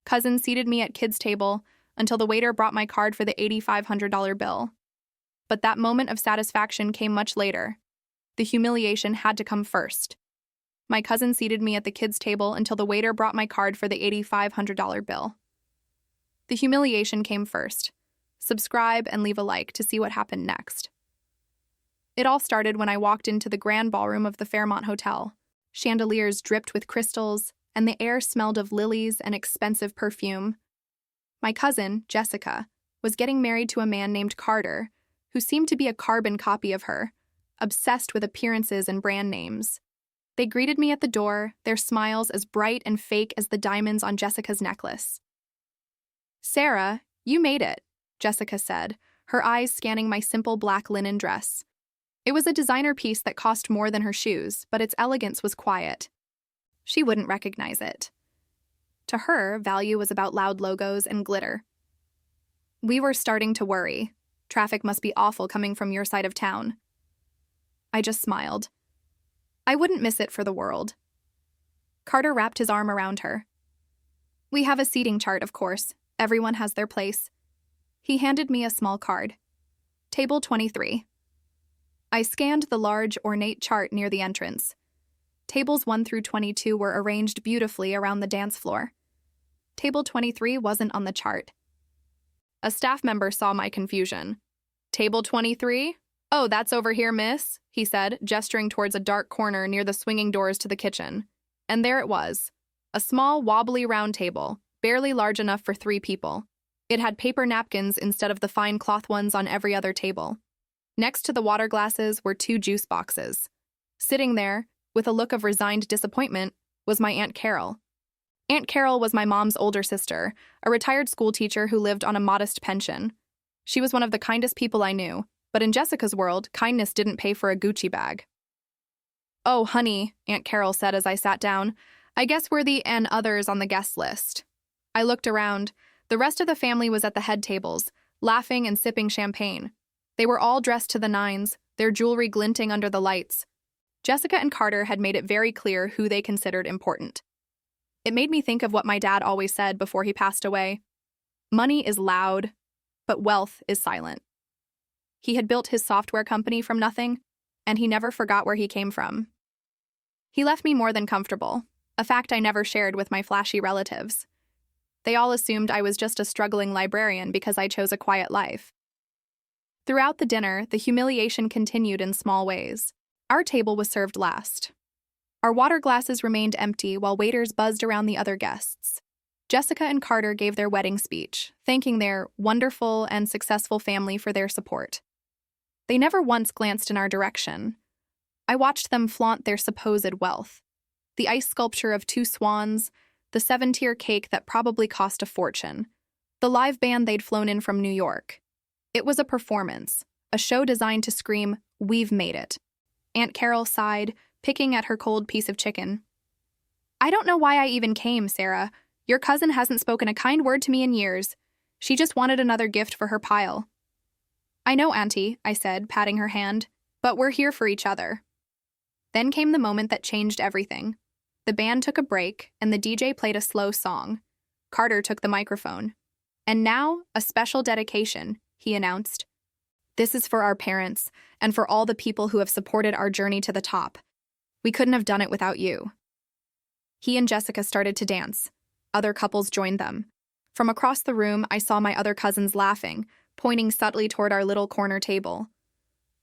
Cousin seated me at kids' table until the waiter brought my card for the $8,500 bill. But that moment of satisfaction came much later. The humiliation had to come first. My cousin seated me at the kids' table until the waiter brought my card for the $8,500 bill. The humiliation came first. Subscribe and leave a like to see what happened next. It all started when I walked into the grand ballroom of the Fairmont Hotel. Chandeliers dripped with crystals, and the air smelled of lilies and expensive perfume. My cousin, Jessica, was getting married to a man named Carter, who seemed to be a carbon copy of her, obsessed with appearances and brand names. They greeted me at the door, their smiles as bright and fake as the diamonds on Jessica's necklace. "Sarah, you made it," Jessica said, her eyes scanning my simple black linen dress. It was a designer piece that cost more than her shoes, but its elegance was quiet. She wouldn't recognize it. To her, value was about loud logos and glitter. We were starting to worry. Traffic must be awful coming from your side of town. I just smiled. I wouldn't miss it for the world. Carter wrapped his arm around her. "We have a seating chart, of course. Everyone has their place." He handed me a small card. "Table 23. I scanned the large, ornate chart near the entrance. Tables 1 through 22 were arranged beautifully around the dance floor. Table 23 wasn't on the chart. A staff member saw my confusion. "Table 23? Oh, that's over here, miss," he said, gesturing towards a dark corner near the swinging doors to the kitchen. And there it was, a small, wobbly round table, barely large enough for 3 people. It had paper napkins instead of the fine cloth ones on every other table. Next to the water glasses were 2 juice boxes. Sitting there, with a look of resigned disappointment, was my Aunt Carol. Aunt Carol was my mom's older sister, a retired schoolteacher who lived on a modest pension. She was one of the kindest people I knew, but in Jessica's world, kindness didn't pay for a Gucci bag. "Oh, honey," Aunt Carol said as I sat down, "I guess we're the and others on the guest list." I looked around. The rest of the family was at the head tables, laughing and sipping champagne. They were all dressed to the nines, their jewelry glinting under the lights. Jessica and Carter had made it very clear who they considered important. It made me think of what my dad always said before he passed away. Money is loud, but wealth is silent. He had built his software company from nothing, and he never forgot where he came from. He left me more than comfortable, a fact I never shared with my flashy relatives. They all assumed I was just a struggling librarian because I chose a quiet life. Throughout the dinner, the humiliation continued in small ways. Our table was served last. Our water glasses remained empty while waiters buzzed around the other guests. Jessica and Carter gave their wedding speech, thanking their wonderful and successful family for their support. They never once glanced in our direction. I watched them flaunt their supposed wealth. The ice sculpture of 2 swans, the 7-tier cake that probably cost a fortune, the live band they'd flown in from New York. It was a performance, a show designed to scream, "We've made it." Aunt Carol sighed, picking at her cold piece of chicken. "I don't know why I even came, Sarah. Your cousin hasn't spoken a kind word to me in years. She just wanted another gift for her pile." "I know, Auntie," I said, patting her hand, "but we're here for each other." Then came the moment that changed everything. The band took a break, and the DJ played a slow song. Carter took the microphone. "And now, a special dedication," he announced. "This is for our parents, and for all the people who have supported our journey to the top. We couldn't have done it without you." He and Jessica started to dance. Other couples joined them. From across the room, I saw my other cousins laughing, pointing subtly toward our little corner table.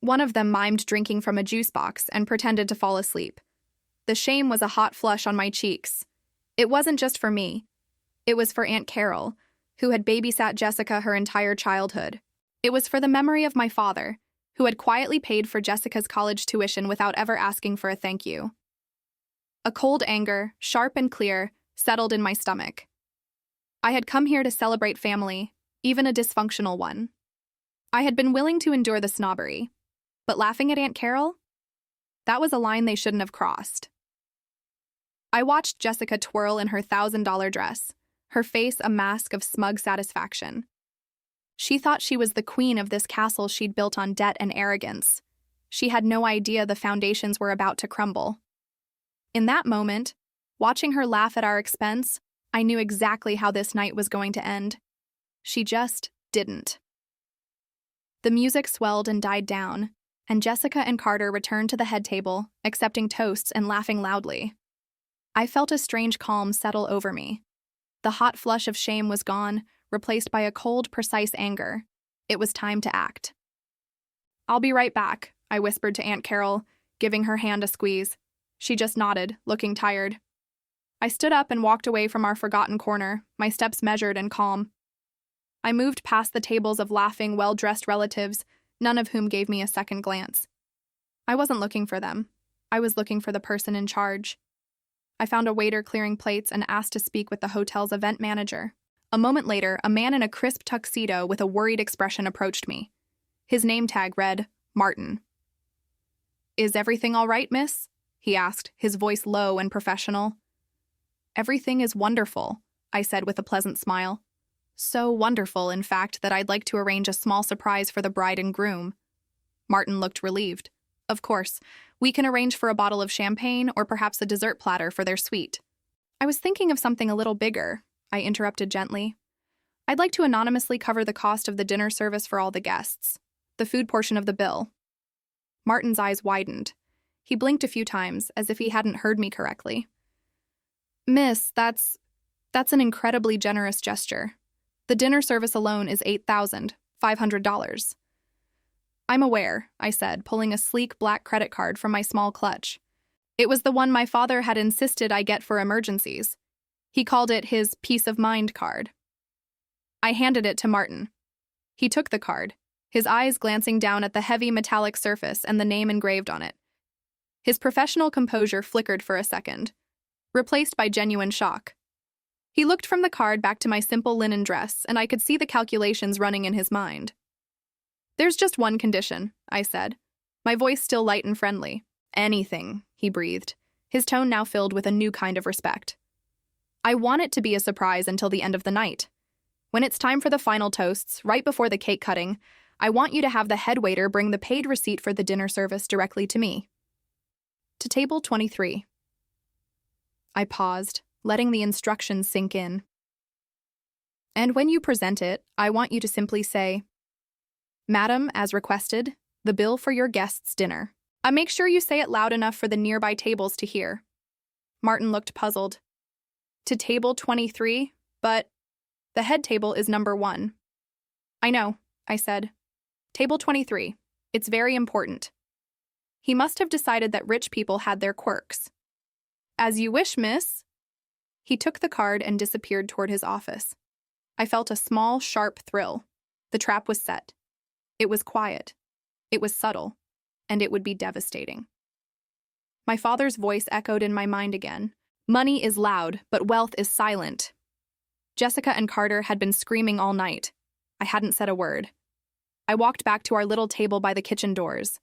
One of them mimed drinking from a juice box and pretended to fall asleep. The shame was a hot flush on my cheeks. It wasn't just for me. It was for Aunt Carol, who had babysat Jessica her entire childhood. It was for the memory of my father, who had quietly paid for Jessica's college tuition without ever asking for a thank you. A cold anger, sharp and clear, settled in my stomach. I had come here to celebrate family, even a dysfunctional one. I had been willing to endure the snobbery, but laughing at Aunt Carol? That was a line they shouldn't have crossed. I watched Jessica twirl in her $1,000 dress, her face a mask of smug satisfaction. She thought she was the queen of this castle she'd built on debt and arrogance. She had no idea the foundations were about to crumble. In that moment, watching her laugh at our expense, I knew exactly how this night was going to end. She just didn't. The music swelled and died down, and Jessica and Carter returned to the head table, accepting toasts and laughing loudly. I felt a strange calm settle over me. The hot flush of shame was gone, replaced by a cold, precise anger. It was time to act. "I'll be right back," I whispered to Aunt Carol, giving her hand a squeeze. She just nodded, looking tired. I stood up and walked away from our forgotten corner, my steps measured and calm. I moved past the tables of laughing, well-dressed relatives, none of whom gave me a second glance. I wasn't looking for them. I was looking for the person in charge. I found a waiter clearing plates and asked to speak with the hotel's event manager. A moment later, a man in a crisp tuxedo with a worried expression approached me. His name tag read, Martin. "Is everything all right, miss?" he asked, his voice low and professional. "Everything is wonderful," I said with a pleasant smile. "So wonderful, in fact, that I'd like to arrange a small surprise for the bride and groom." Martin looked relieved. "Of course, we can arrange for a bottle of champagne or perhaps a dessert platter for their suite." "I was thinking of something a little bigger," I interrupted gently. "I'd like to anonymously cover the cost of the dinner service for all the guests, the food portion of the bill." Martin's eyes widened. He blinked a few times, as if he hadn't heard me correctly. "Miss, that's an incredibly generous gesture. The dinner service alone is $8,500. "I'm aware," I said, pulling a sleek black credit card from my small clutch. It was the one my father had insisted I get for emergencies. He called it his peace of mind card. I handed it to Martin. He took the card, his eyes glancing down at the heavy metallic surface and the name engraved on it. His professional composure flickered for a second, replaced by genuine shock. He looked from the card back to my simple linen dress, and I could see the calculations running in his mind. "There's just one condition," I said, my voice still light and friendly. "Anything," he breathed, his tone now filled with a new kind of respect. "I want it to be a surprise until the end of the night. When it's time for the final toasts, right before the cake cutting, I want you to have the head waiter bring the paid receipt for the dinner service directly to me." "To table 23. I paused, letting the instructions sink in. "And when you present it, I want you to simply say, 'Madam, as requested, the bill for your guests' dinner.' Make sure you say it loud enough for the nearby tables to hear." Martin looked puzzled. "To table 23, but the head table is number 1. "I know," I said. "Table 23. It's very important." He must have decided that rich people had their quirks. "As you wish, miss." He took the card and disappeared toward his office. I felt a small, sharp thrill. The trap was set. It was quiet. It was subtle. And it would be devastating. My father's voice echoed in my mind again. "Money is loud, but wealth is silent." Jessica and Carter had been screaming all night. I hadn't said a word. I walked back to our little table by the kitchen doors.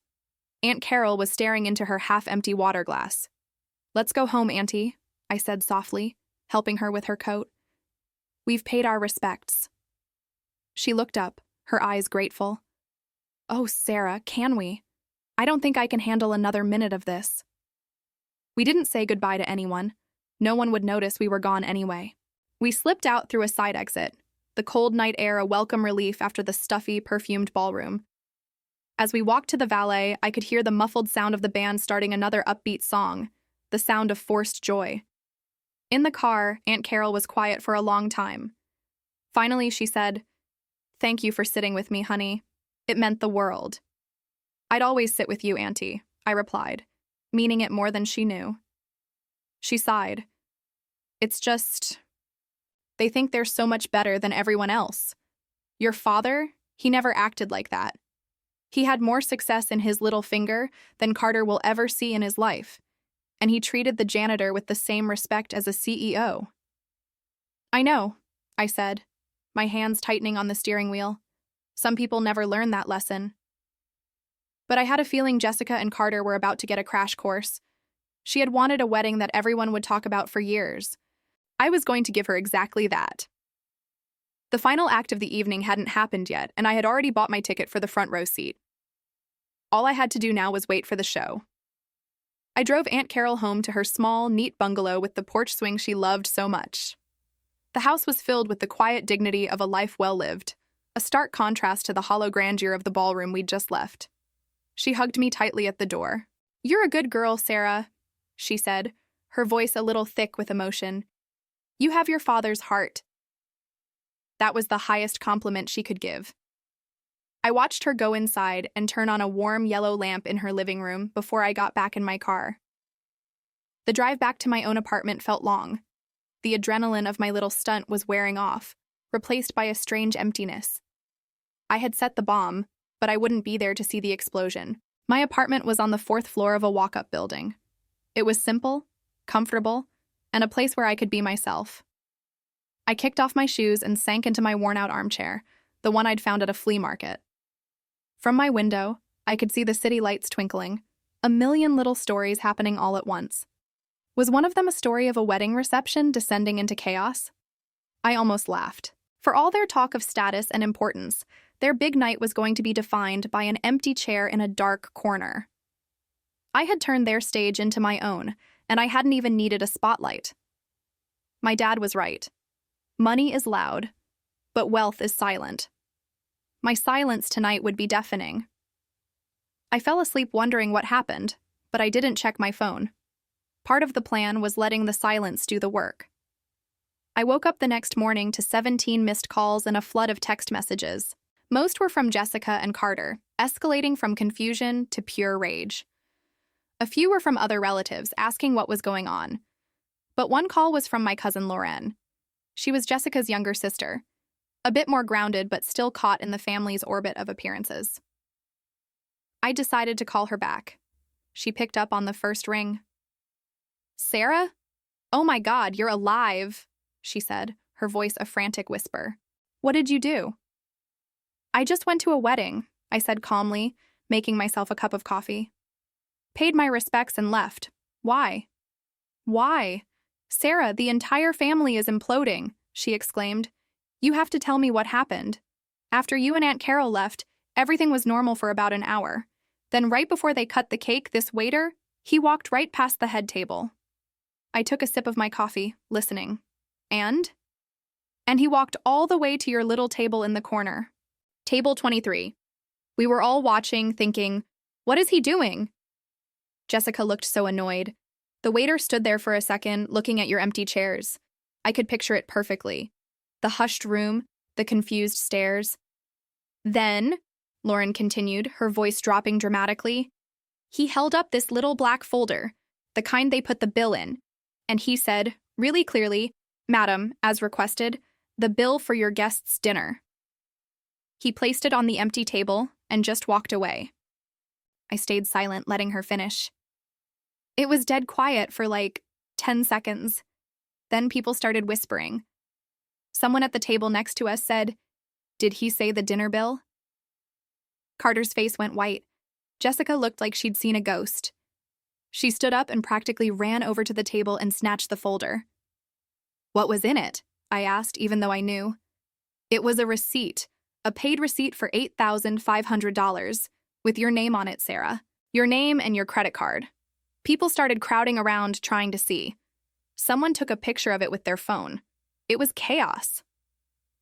Aunt Carol was staring into her half-empty water glass. "Let's go home, Auntie," I said softly, helping her with her coat. "We've paid our respects." She looked up, her eyes grateful. "Oh, Sarah, can we? I don't think I can handle another minute of this." We didn't say goodbye to anyone. No one would notice we were gone anyway. We slipped out through a side exit, the cold night air a welcome relief after the stuffy, perfumed ballroom. As we walked to the valet, I could hear the muffled sound of the band starting another upbeat song, the sound of forced joy. In the car, Aunt Carol was quiet for a long time. Finally, she said, "Thank you for sitting with me, honey. It meant the world." "I'd always sit with you, Auntie," I replied, meaning it more than she knew. She sighed. "It's just, they think they're so much better than everyone else. Your father, he never acted like that. He had more success in his little finger than Carter will ever see in his life, and he treated the janitor with the same respect as a CEO." "I know," I said, my hands tightening on the steering wheel. Some people never learn that lesson. But I had a feeling Jessica and Carter were about to get a crash course. She had wanted a wedding that everyone would talk about for years. I was going to give her exactly that. The final act of the evening hadn't happened yet, and I had already bought my ticket for the front row seat. All I had to do now was wait for the show. I drove Aunt Carol home to her small, neat bungalow with the porch swing she loved so much. The house was filled with the quiet dignity of a life well lived, a stark contrast to the hollow grandeur of the ballroom we'd just left. She hugged me tightly at the door. "You're a good girl, Sarah," she said, her voice a little thick with emotion. "You have your father's heart." That was the highest compliment she could give. I watched her go inside and turn on a warm yellow lamp in her living room before I got back in my car. The drive back to my own apartment felt long. The adrenaline of my little stunt was wearing off, replaced by a strange emptiness. I had set the bomb, but I wouldn't be there to see the explosion. My apartment was on the 4th floor of a walk-up building. It was simple, comfortable, and a place where I could be myself. I kicked off my shoes and sank into my worn-out armchair, the one I'd found at a flea market. From my window, I could see the city lights twinkling, a million little stories happening all at once. Was one of them a story of a wedding reception descending into chaos? I almost laughed. For all their talk of status and importance, their big night was going to be defined by an empty chair in a dark corner. I had turned their stage into my own, and I hadn't even needed a spotlight. My dad was right. Money is loud, but wealth is silent. My silence tonight would be deafening. I fell asleep wondering what happened, but I didn't check my phone. Part of the plan was letting the silence do the work. I woke up the next morning to 17 missed calls and a flood of text messages. Most were from Jessica and Carter, escalating from confusion to pure rage. A few were from other relatives asking what was going on. But one call was from my cousin Lauren. She was Jessica's younger sister, a bit more grounded but still caught in the family's orbit of appearances. I decided to call her back. She picked up on the first ring. "Sarah? Oh my God, you're alive," she said, her voice a frantic whisper. "What did you do?" "I just went to a wedding," I said calmly, making myself a cup of coffee. "Paid my respects and left. Why?" "Why? Sarah, the entire family is imploding," she exclaimed. "You have to tell me what happened. After you and Aunt Carol left, everything was normal for about an hour. Then right before they cut the cake, this waiter, he walked right past the head table." I took a sip of my coffee, listening. And he walked all the way to your little table in the corner. Table 23. We were all watching, thinking, "What is he doing?" Jessica looked so annoyed. The waiter stood there for a second, looking at your empty chairs. I could picture it perfectly. The hushed room, the confused stares. "Then," Lauren continued, her voice dropping dramatically, "he held up this little black folder, the kind they put the bill in, and he said, really clearly, 'Madam, as requested, the bill for your guest's dinner.' He placed it on the empty table and just walked away." I stayed silent, letting her finish. It was dead quiet for 10 seconds. Then people started whispering. Someone at the table next to us said, "Did he say the dinner bill?" Carter's face went white. Jessica looked like she'd seen a ghost. She stood up and practically ran over to the table and snatched the folder. "What was in it?" I asked, even though I knew. It was a receipt, a paid receipt for $8,500, with your name on it, Sarah. Your name and your credit card. People started crowding around trying to see. Someone took a picture of it with their phone. It was chaos.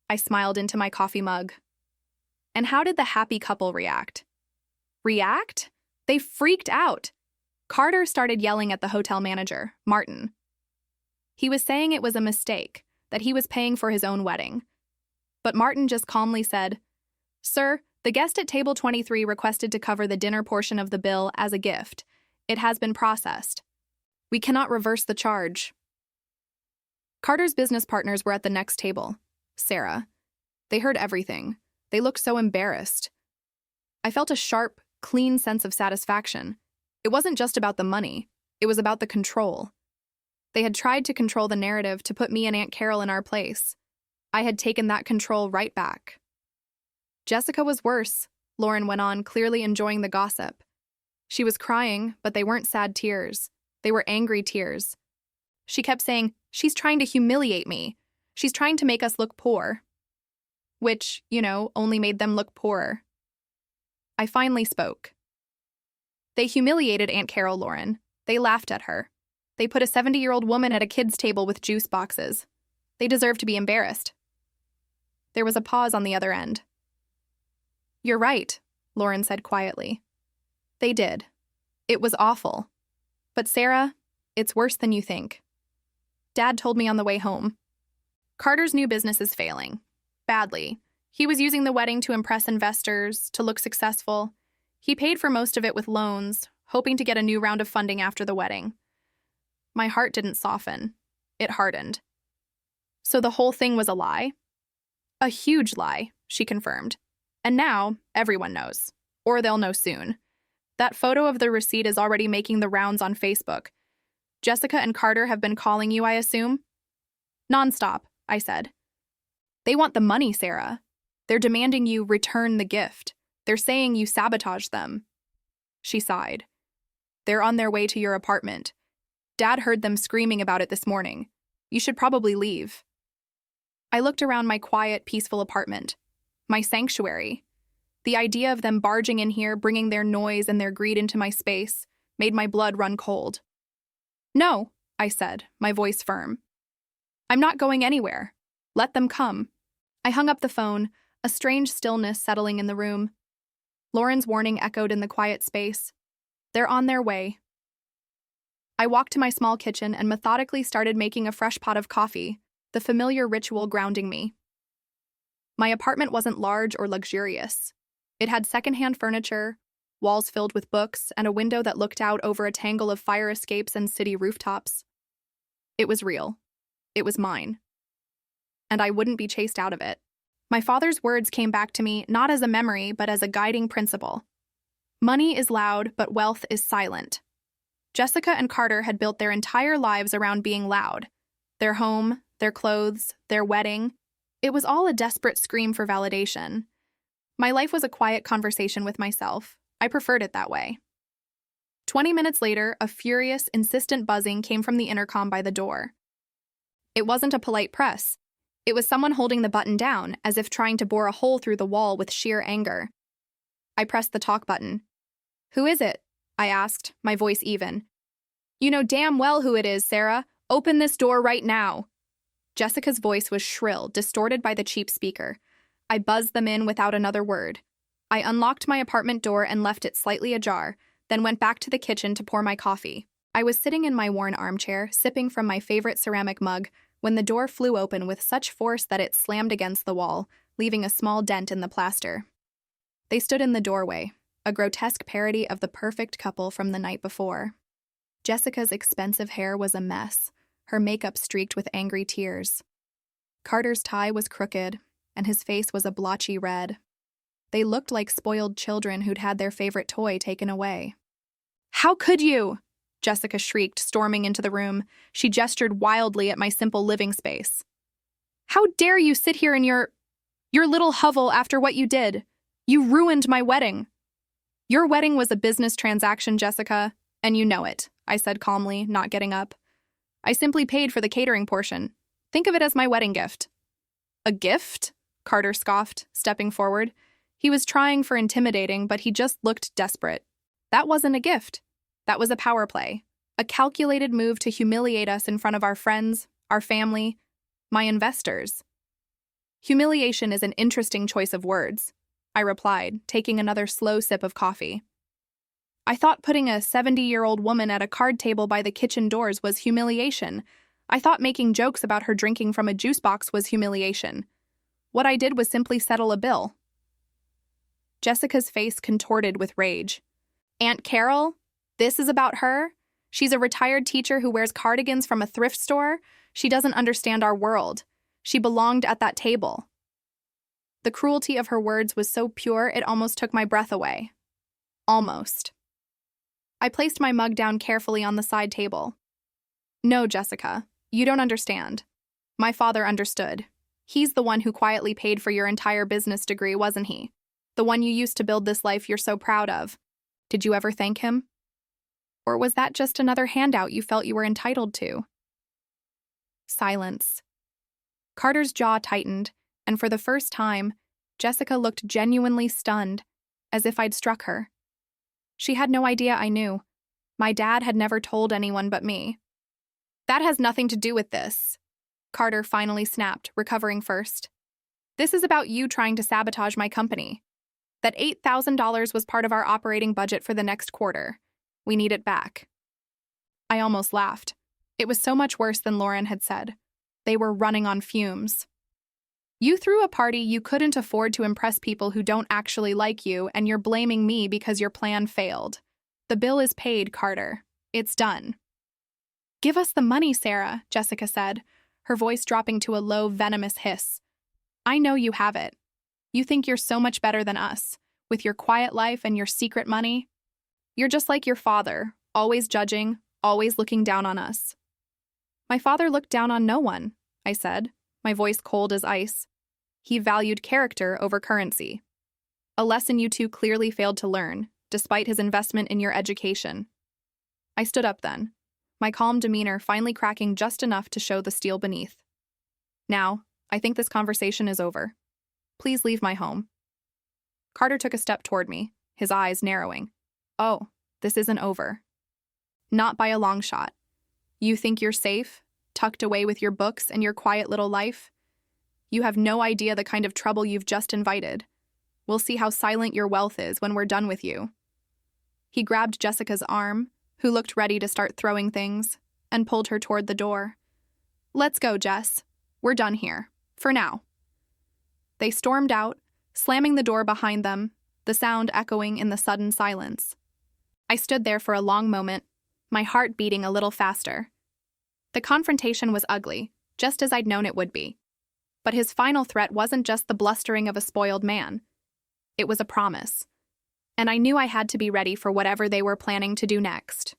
I smiled into my coffee mug. And how did the happy couple react? React? They freaked out. Carter started yelling at the hotel manager, Martin. He was saying it was a mistake, that he was paying for his own wedding. But Martin just calmly said, "Sir, the guest at table 23 requested to cover the dinner portion of the bill as a gift. It has been processed. We cannot reverse the charge." Carter's business partners were at the next table, Sarah. They heard everything. They looked so embarrassed. I felt a sharp, clean sense of satisfaction. It wasn't just about the money. It was about the control. They had tried to control the narrative to put me and Aunt Carol in our place. I had taken that control right back. Jessica was worse, Lauren went on, clearly enjoying the gossip. She was crying, but they weren't sad tears. They were angry tears. She kept saying, "She's trying to humiliate me. She's trying to make us look poor." Which, only made them look poorer. I finally spoke. "They humiliated Aunt Carol, Lauren. They laughed at her. They put a 70-year-old woman at a kid's table with juice boxes. They deserve to be embarrassed. There was a pause on the other end. You're right, Lauren said quietly. They did. It was awful. But Sarah, it's worse than you think. Dad told me on the way home. Carter's new business is failing. Badly. He was using the wedding to impress investors, to look successful. He paid for most of it with loans, hoping to get a new round of funding after the wedding. My heart didn't soften. It hardened. So the whole thing was a lie? A huge lie, she confirmed. And now, everyone knows. Or they'll know soon. That photo of the receipt is already making the rounds on Facebook. Jessica and Carter have been calling you, I assume? Nonstop, I said. They want the money, Sarah. They're demanding you return the gift. They're saying you sabotaged them. She sighed. They're on their way to your apartment. Dad heard them screaming about it this morning. You should probably leave. I looked around my quiet, peaceful apartment. My sanctuary. The idea of them barging in here, bringing their noise and their greed into my space, made my blood run cold. No, I said, my voice firm. I'm not going anywhere. Let them come. I hung up the phone, a strange stillness settling in the room. Lauren's warning echoed in the quiet space. They're on their way. I walked to my small kitchen and methodically started making a fresh pot of coffee, the familiar ritual grounding me. My apartment wasn't large or luxurious. It had secondhand furniture, walls filled with books, and a window that looked out over a tangle of fire escapes and city rooftops. It was real. It was mine. And I wouldn't be chased out of it. My father's words came back to me not as a memory, but as a guiding principle. Money is loud, but wealth is silent. Jessica and Carter had built their entire lives around being loud. Their home, their clothes, their wedding. It was all a desperate scream for validation. My life was a quiet conversation with myself. I preferred it that way. 20 minutes later, a furious, insistent buzzing came from the intercom by the door. It wasn't a polite press. It was someone holding the button down, as if trying to bore a hole through the wall with sheer anger. I pressed the talk button. Who is it? I asked, my voice even. You know damn well who it is, Sarah. Open this door right now. Jessica's voice was shrill, distorted by the cheap speaker. I buzzed them in without another word. I unlocked my apartment door and left it slightly ajar, then went back to the kitchen to pour my coffee. I was sitting in my worn armchair, sipping from my favorite ceramic mug, when the door flew open with such force that it slammed against the wall, leaving a small dent in the plaster. They stood in the doorway, a grotesque parody of the perfect couple from the night before. Jessica's expensive hair was a mess, her makeup streaked with angry tears. Carter's tie was crooked, and his face was a blotchy red. They looked like spoiled children who'd had their favorite toy taken away. How could you? Jessica shrieked, storming into the room. She gestured wildly at my simple living space. How dare you sit here in your little hovel after what you did? You ruined my wedding. Your wedding was a business transaction, Jessica, and you know it, I said calmly, not getting up. I simply paid for the catering portion. Think of it as my wedding gift. A gift? Carter scoffed, stepping forward. He was trying for intimidating, but he just looked desperate. That wasn't a gift. That was a power play, a calculated move to humiliate us in front of our friends, our family, my investors. Humiliation is an interesting choice of words, I replied, taking another slow sip of coffee. I thought putting a 70-year-old woman at a card table by the kitchen doors was humiliation. I thought making jokes about her drinking from a juice box was humiliation. What I did was simply settle a bill. Jessica's face contorted with rage. Aunt Carol? This is about her? She's a retired teacher who wears cardigans from a thrift store? She doesn't understand our world. She belonged at that table. The cruelty of her words was so pure it almost took my breath away. Almost. I placed my mug down carefully on the side table. No, Jessica, you don't understand. My father understood. He's the one who quietly paid for your entire business degree, wasn't he? The one you used to build this life you're so proud of. Did you ever thank him? Or was that just another handout you felt you were entitled to? Silence. Carter's jaw tightened, and for the first time, Jessica looked genuinely stunned, as if I'd struck her. She had no idea I knew. My dad had never told anyone but me. That has nothing to do with this. Carter finally snapped, recovering first. This is about you trying to sabotage my company. That $8,000 was part of our operating budget for the next quarter. We need it back. I almost laughed. It was so much worse than Lauren had said. They were running on fumes. You threw a party you couldn't afford to impress people who don't actually like you, and you're blaming me because your plan failed. The bill is paid, Carter. It's done. Give us the money, Sarah, Jessica said, her voice dropping to a low, venomous hiss. I know you have it. You think you're so much better than us, with your quiet life and your secret money. You're just like your father, always judging, always looking down on us. My father looked down on no one, I said, my voice cold as ice. He valued character over currency. A lesson you two clearly failed to learn, despite his investment in your education. I stood up then, my calm demeanor finally cracking just enough to show the steel beneath. Now, I think this conversation is over. Please leave my home. Carter took a step toward me, his eyes narrowing. Oh, this isn't over. Not by a long shot. You think you're safe, tucked away with your books and your quiet little life? You have no idea the kind of trouble you've just invited. We'll see how silent your wealth is when we're done with you. He grabbed Jessica's arm, who looked ready to start throwing things, and pulled her toward the door. Let's go, Jess. We're done here. For now. They stormed out, slamming the door behind them, the sound echoing in the sudden silence. I stood there for a long moment, my heart beating a little faster. The confrontation was ugly, just as I'd known it would be. But his final threat wasn't just the blustering of a spoiled man. It was a promise. And I knew I had to be ready for whatever they were planning to do next.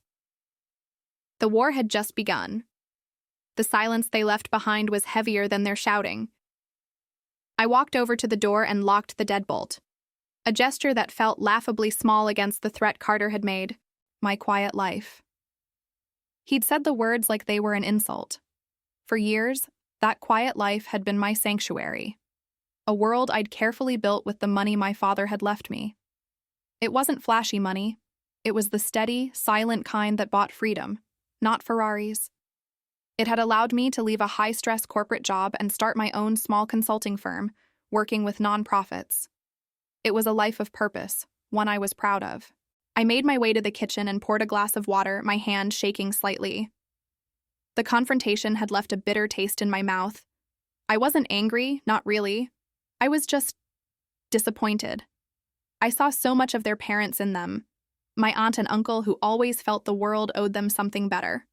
The war had just begun. The silence they left behind was heavier than their shouting. I walked over to the door and locked the deadbolt, a gesture that felt laughably small against the threat Carter had made, my quiet life. He'd said the words like they were an insult. For years, that quiet life had been my sanctuary, a world I'd carefully built with the money my father had left me. It wasn't flashy money. It was the steady, silent kind that bought freedom, not Ferraris. It had allowed me to leave a high-stress corporate job and start my own small consulting firm, working with nonprofits. It was a life of purpose, one I was proud of. I made my way to the kitchen and poured a glass of water, my hand shaking slightly. The confrontation had left a bitter taste in my mouth. I wasn't angry, not really. I was just disappointed. I saw so much of their parents in them, my aunt and uncle who always felt the world owed them something better.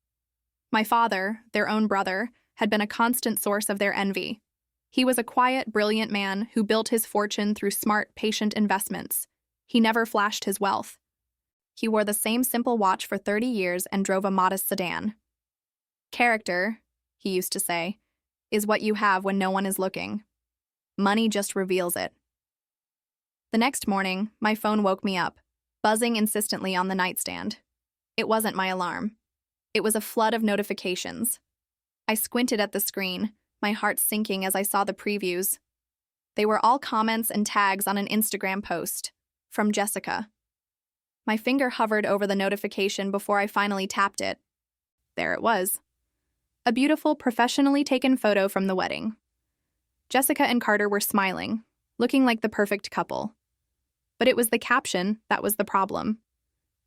My father, their own brother, had been a constant source of their envy. He was a quiet, brilliant man who built his fortune through smart, patient investments. He never flashed his wealth. He wore the same simple watch for 30 years and drove a modest sedan. Character, he used to say, is what you have when no one is looking. Money just reveals it. The next morning, my phone woke me up, buzzing insistently on the nightstand. It wasn't my alarm. It was a flood of notifications. I squinted at the screen, my heart sinking as I saw the previews. They were all comments and tags on an Instagram post, from Jessica. My finger hovered over the notification before I finally tapped it. There it was. A beautiful, professionally taken photo from the wedding. Jessica and Carter were smiling, looking like the perfect couple. But it was the caption that was the problem.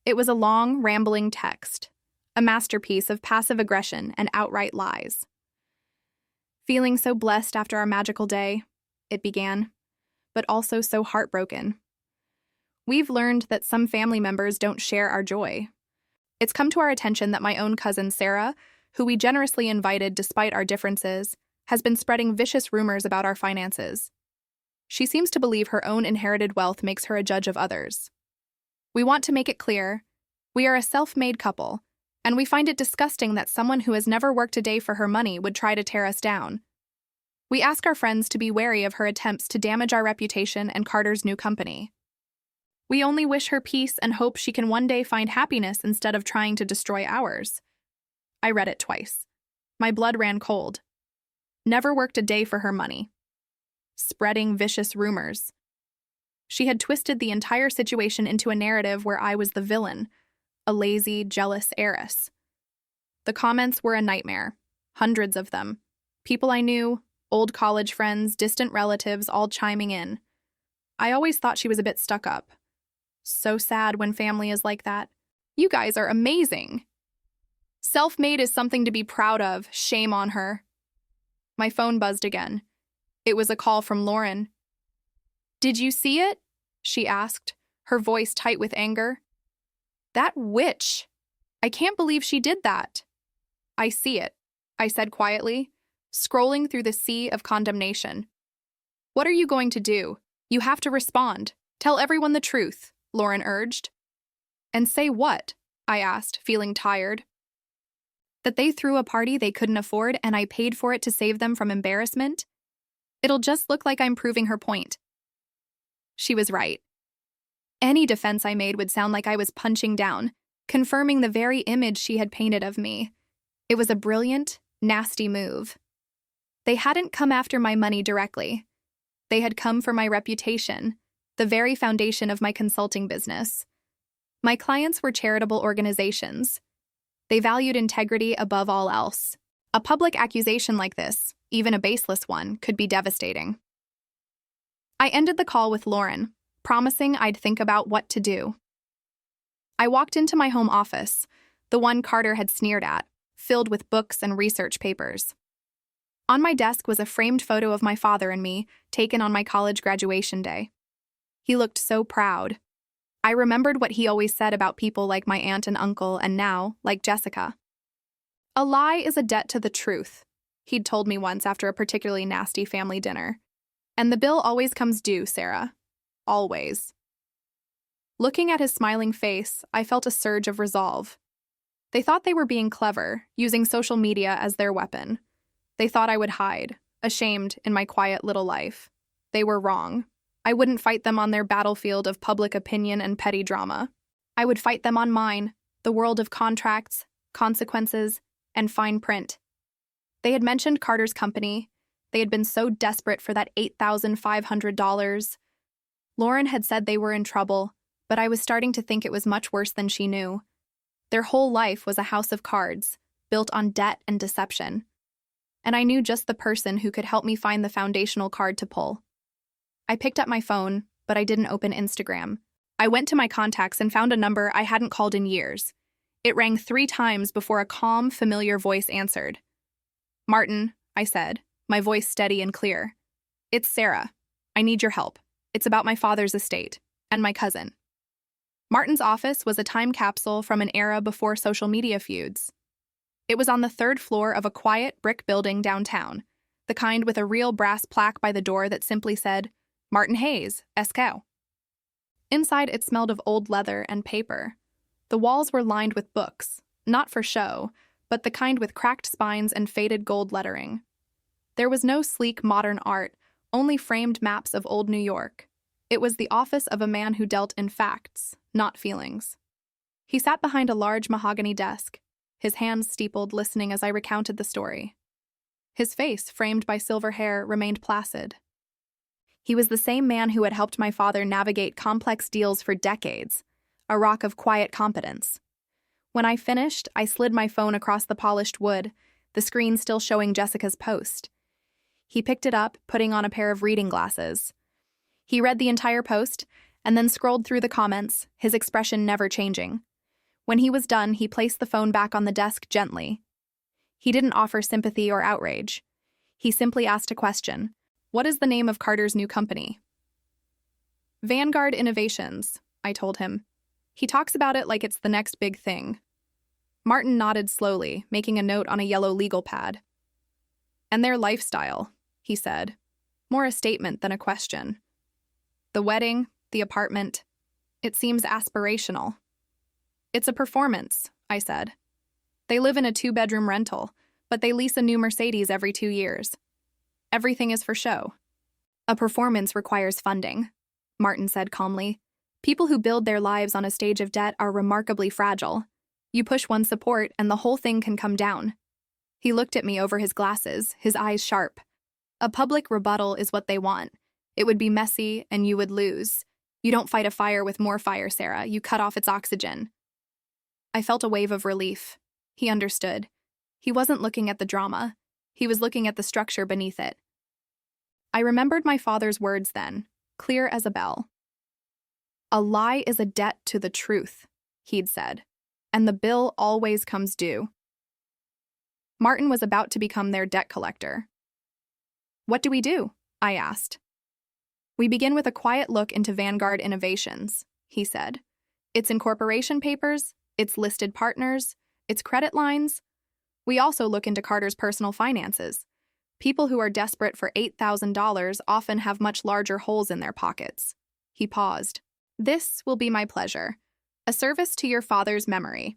It was a long, rambling text, a masterpiece of passive aggression and outright lies. Feeling so blessed after our magical day, it began, but also so heartbroken. We've learned that some family members don't share our joy. It's come to our attention that my own cousin Sarah, who we generously invited despite our differences, has been spreading vicious rumors about our finances. She seems to believe her own inherited wealth makes her a judge of others. We want to make it clear, we are a self-made couple, and we find it disgusting that someone who has never worked a day for her money would try to tear us down. We ask our friends to be wary of her attempts to damage our reputation and Carter's new company. We only wish her peace and hope she can one day find happiness instead of trying to destroy ours. I read it twice. My blood ran cold. Never worked a day for her money. Spreading vicious rumors. She had twisted the entire situation into a narrative where I was the villain, a lazy, jealous heiress. The comments were a nightmare, hundreds of them, People I knew, old college friends, distant relatives, all chiming in. I always thought she was a bit stuck up. So sad when family is like that. You guys are amazing. Self-made is something to be proud of. Shame on her. My phone buzzed again. It was a call from Lauren. Did you see it? She asked, her voice tight with anger. That witch! I can't believe she did that. I see it, I said quietly, scrolling through the sea of condemnation. What are you going to do? You have to respond. Tell everyone the truth, Lauren urged. And say what? I asked, feeling tired. That they threw a party they couldn't afford and I paid for it to save them from embarrassment? It'll just look like I'm proving her point. She was right. Any defense I made would sound like I was punching down, confirming the very image she had painted of me. It was a brilliant, nasty move. They hadn't come after my money directly. They had come for my reputation, the very foundation of my consulting business. My clients were charitable organizations. They valued integrity above all else. A public accusation like this, even a baseless one, could be devastating. I ended the call with Lauren, promising I'd think about what to do. I walked into my home office, the one Carter had sneered at, filled with books and research papers. On my desk was a framed photo of my father and me, taken on my college graduation day. He looked so proud. I remembered what he always said about people like my aunt and uncle, and now, like Jessica. A lie is a debt to the truth, he'd told me once after a particularly nasty family dinner. And the bill always comes due, Sarah. Always. Looking at his smiling face, I felt a surge of resolve. They thought they were being clever, using social media as their weapon. They thought I would hide, ashamed in my quiet little life. They were wrong. I wouldn't fight them on their battlefield of public opinion and petty drama. I would fight them on mine, the world of contracts, consequences, and fine print. They had mentioned Carter's company. They had been so desperate for that $8,500. Lauren had said they were in trouble, but I was starting to think it was much worse than she knew. Their whole life was a house of cards, built on debt and deception. And I knew just the person who could help me find the foundational card to pull. I picked up my phone, but I didn't open Instagram. I went to my contacts and found a number I hadn't called in years. It rang 3 times before a calm, familiar voice answered. Martin, I said, my voice steady and clear. It's Sarah. I need your help. It's about my father's estate, and my cousin. Martin's office was a time capsule from an era before social media feuds. It was on the 3rd floor of a quiet brick building downtown, the kind with a real brass plaque by the door that simply said, Martin Hayes, Esquel. Inside, it smelled of old leather and paper. The walls were lined with books, not for show, but the kind with cracked spines and faded gold lettering. There was no sleek modern art, only framed maps of old New York. It was the office of a man who dealt in facts, not feelings. He sat behind a large mahogany desk, his hands steepled, listening as I recounted the story. His face, framed by silver hair, remained placid. He was the same man who had helped my father navigate complex deals for decades, a rock of quiet competence. When I finished, I slid my phone across the polished wood, the screen still showing Jessica's post. He picked it up, putting on a pair of reading glasses. He read the entire post, and then scrolled through the comments, his expression never changing. When he was done, he placed the phone back on the desk gently. He didn't offer sympathy or outrage. He simply asked a question. What is the name of Carter's new company? Vanguard Innovations, I told him. He talks about it like it's the next big thing. Martin nodded slowly, making a note on a yellow legal pad. And their lifestyle, he said, more a statement than a question. The wedding, the apartment, it seems aspirational. It's a performance, I said. They live in a 2-bedroom rental, but they lease a new Mercedes every 2 years. Everything is for show. A performance requires funding, Martin said calmly. People who build their lives on a stage of debt are remarkably fragile. You push one support and the whole thing can come down. He looked at me over his glasses, his eyes sharp. A public rebuttal is what they want. It would be messy and you would lose. You don't fight a fire with more fire, Sarah. You cut off its oxygen. I felt a wave of relief. He understood. He wasn't looking at the drama. He was looking at the structure beneath it. I remembered my father's words then, clear as a bell. "A lie is a debt to the truth," he'd said, "and the bill always comes due." Martin was about to become their debt collector. "What do we do?" I asked. "We begin with a quiet look into Vanguard Innovations," he said. "Its incorporation papers, its listed partners, its credit lines. We also look into Carter's personal finances. People who are desperate for $8,000 often have much larger holes in their pockets." He paused. "This will be my pleasure. A service to your father's memory."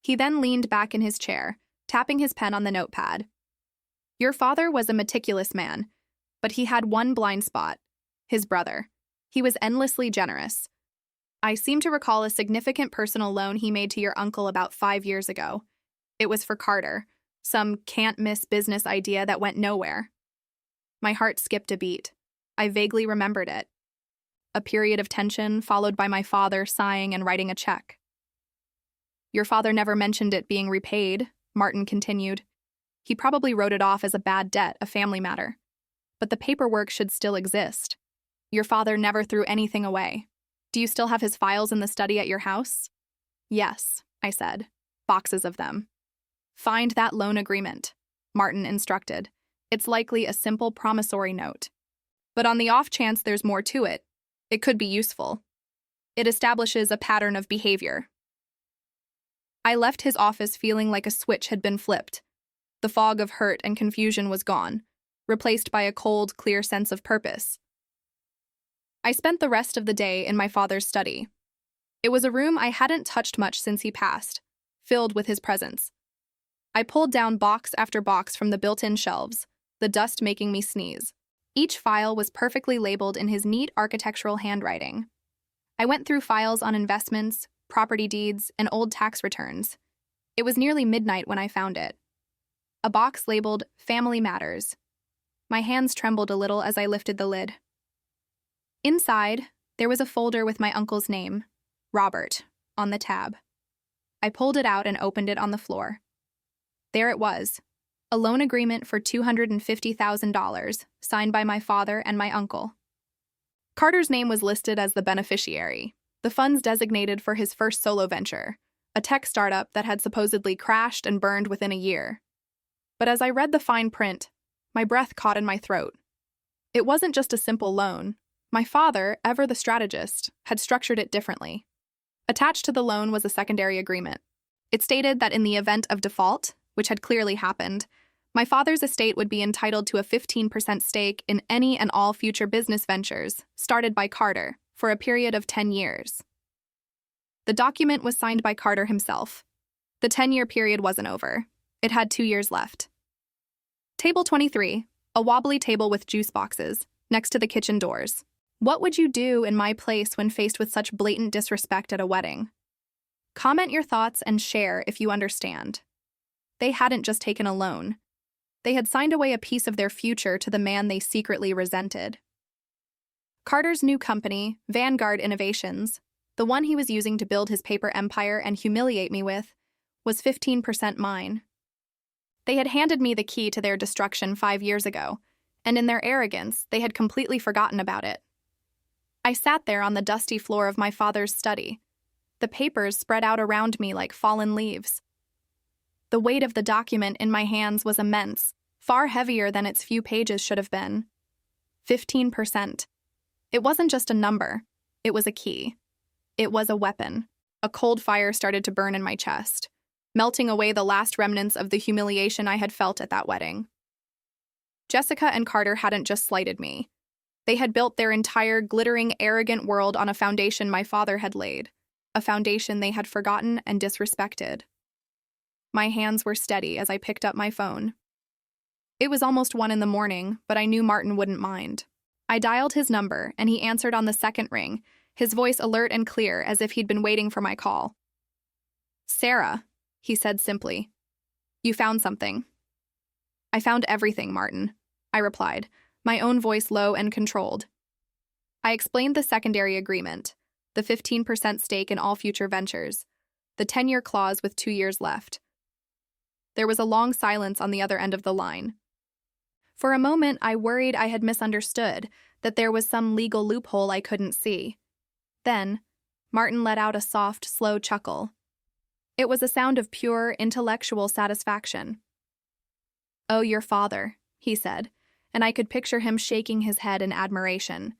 He then leaned back in his chair, tapping his pen on the notepad. "Your father was a meticulous man, but he had one blind spot: his brother. He was endlessly generous. I seem to recall a significant personal loan he made to your uncle about 5 years ago. It was for Carter, some can't-miss business idea that went nowhere." My heart skipped a beat. I vaguely remembered it. A period of tension, followed by my father sighing and writing a check. "Your father never mentioned it being repaid," Martin continued. "He probably wrote it off as a bad debt, a family matter. But the paperwork should still exist. Your father never threw anything away. Do you still have his files in the study at your house?" "Yes," I said. "Boxes of them." "Find that loan agreement," Martin instructed. "It's likely a simple promissory note. But on the off chance there's more to it, it could be useful. It establishes a pattern of behavior." I left his office feeling like a switch had been flipped. The fog of hurt and confusion was gone, replaced by a cold, clear sense of purpose. I spent the rest of the day in my father's study. It was a room I hadn't touched much since he passed, filled with his presence. I pulled down box after box from the built-in shelves, the dust making me sneeze. Each file was perfectly labeled in his neat architectural handwriting. I went through files on investments, property deeds, and old tax returns. It was nearly midnight when I found it. A box labeled Family Matters. My hands trembled a little as I lifted the lid. Inside, there was a folder with my uncle's name, Robert, on the tab. I pulled it out and opened it on the floor. There it was, a loan agreement for $250,000, signed by my father and my uncle. Carter's name was listed as the beneficiary, the funds designated for his first solo venture, a tech startup that had supposedly crashed and burned within a year. But as I read the fine print, my breath caught in my throat. It wasn't just a simple loan. My father, ever the strategist, had structured it differently. Attached to the loan was a secondary agreement. It stated that in the event of default, which had clearly happened, my father's estate would be entitled to a 15% stake in any and all future business ventures started by Carter for a period of 10 years. The document was signed by Carter himself. The 10-year period wasn't over. It had 2 years left. Table 23, a wobbly table with juice boxes, next to the kitchen doors. What would you do in my place when faced with such blatant disrespect at a wedding? Comment your thoughts and share if you understand. They hadn't just taken a loan. They had signed away a piece of their future to the man they secretly resented. Carter's new company, Vanguard Innovations, the one he was using to build his paper empire and humiliate me with, was 15% mine. They had handed me the key to their destruction 5 years ago, and in their arrogance, they had completely forgotten about it. I sat there on the dusty floor of my father's study, the papers spread out around me like fallen leaves. The weight of the document in my hands was immense, far heavier than its few pages should have been. 15%. It wasn't just a number, it was a key. It was a weapon. A cold fire started to burn in my chest, melting away the last remnants of the humiliation I had felt at that wedding. Jessica and Carter hadn't just slighted me. They had built their entire glittering, arrogant world on a foundation my father had laid, a foundation they had forgotten and disrespected. My hands were steady as I picked up my phone. It was almost 1 a.m, but I knew Martin wouldn't mind. I dialed his number, and he answered on the second ring, his voice alert and clear as if he'd been waiting for my call. "Sarah," he said simply. "You found something." "I found everything, Martin," I replied, my own voice low and controlled. I explained the secondary agreement, the 15% stake in all future ventures, the 10-year clause with 2 years left. There was a long silence on the other end of the line, For a moment, I worried I had misunderstood, that there was some legal loophole I couldn't see. Then, Martin let out a soft, slow chuckle. It was a sound of pure, intellectual satisfaction. "Oh, your father," he said, and I could picture him shaking his head in admiration.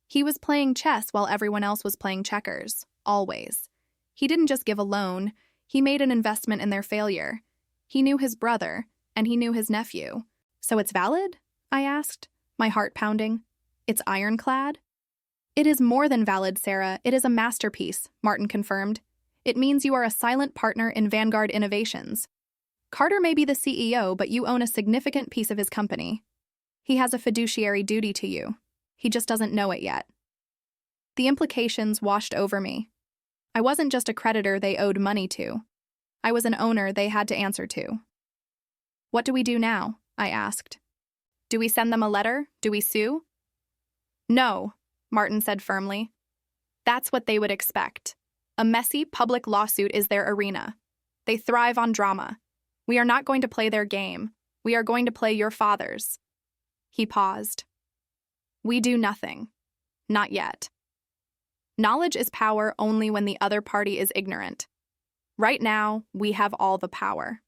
He was playing chess while everyone else was playing checkers, always. He didn't just give a loan, he made an investment in their failure. He knew his brother, and he knew his nephew. "So it's valid?" I asked, my heart pounding. "It's ironclad?" "It is more than valid, Sarah. It is a masterpiece," Martin confirmed. "It means you are a silent partner in Vanguard Innovations. Carter may be the CEO, but you own a significant piece of his company. He has a fiduciary duty to you. He just doesn't know it yet." The implications washed over me. I wasn't just a creditor they owed money to. I was an owner they had to answer to. "What do we do now?" I asked. "Do we send them a letter? Do we sue?" "No," Martin said firmly. "That's what they would expect. A messy, public lawsuit is their arena. They thrive on drama. We are not going to play their game. We are going to play your father's." He paused. "We do nothing. Not yet. Knowledge is power only when the other party is ignorant. Right now, we have all the power."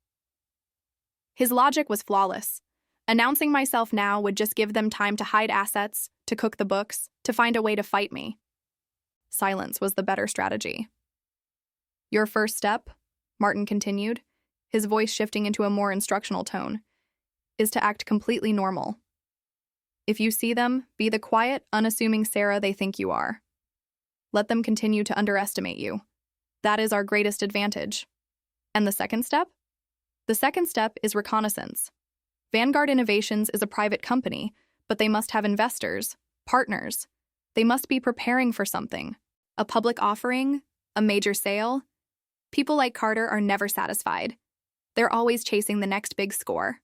His logic was flawless. Announcing myself now would just give them time to hide assets, to cook the books, to find a way to fight me. Silence was the better strategy. "Your first step," Martin continued, his voice shifting into a more instructional tone, "is to act completely normal. If you see them, be the quiet, unassuming Sarah they think you are. Let them continue to underestimate you. That is our greatest advantage. And the second step? The second step is reconnaissance. Vanguard Innovations is a private company, but they must have investors, partners. They must be preparing for something. A public offering, a major sale. People like Carter are never satisfied. They're always chasing the next big score.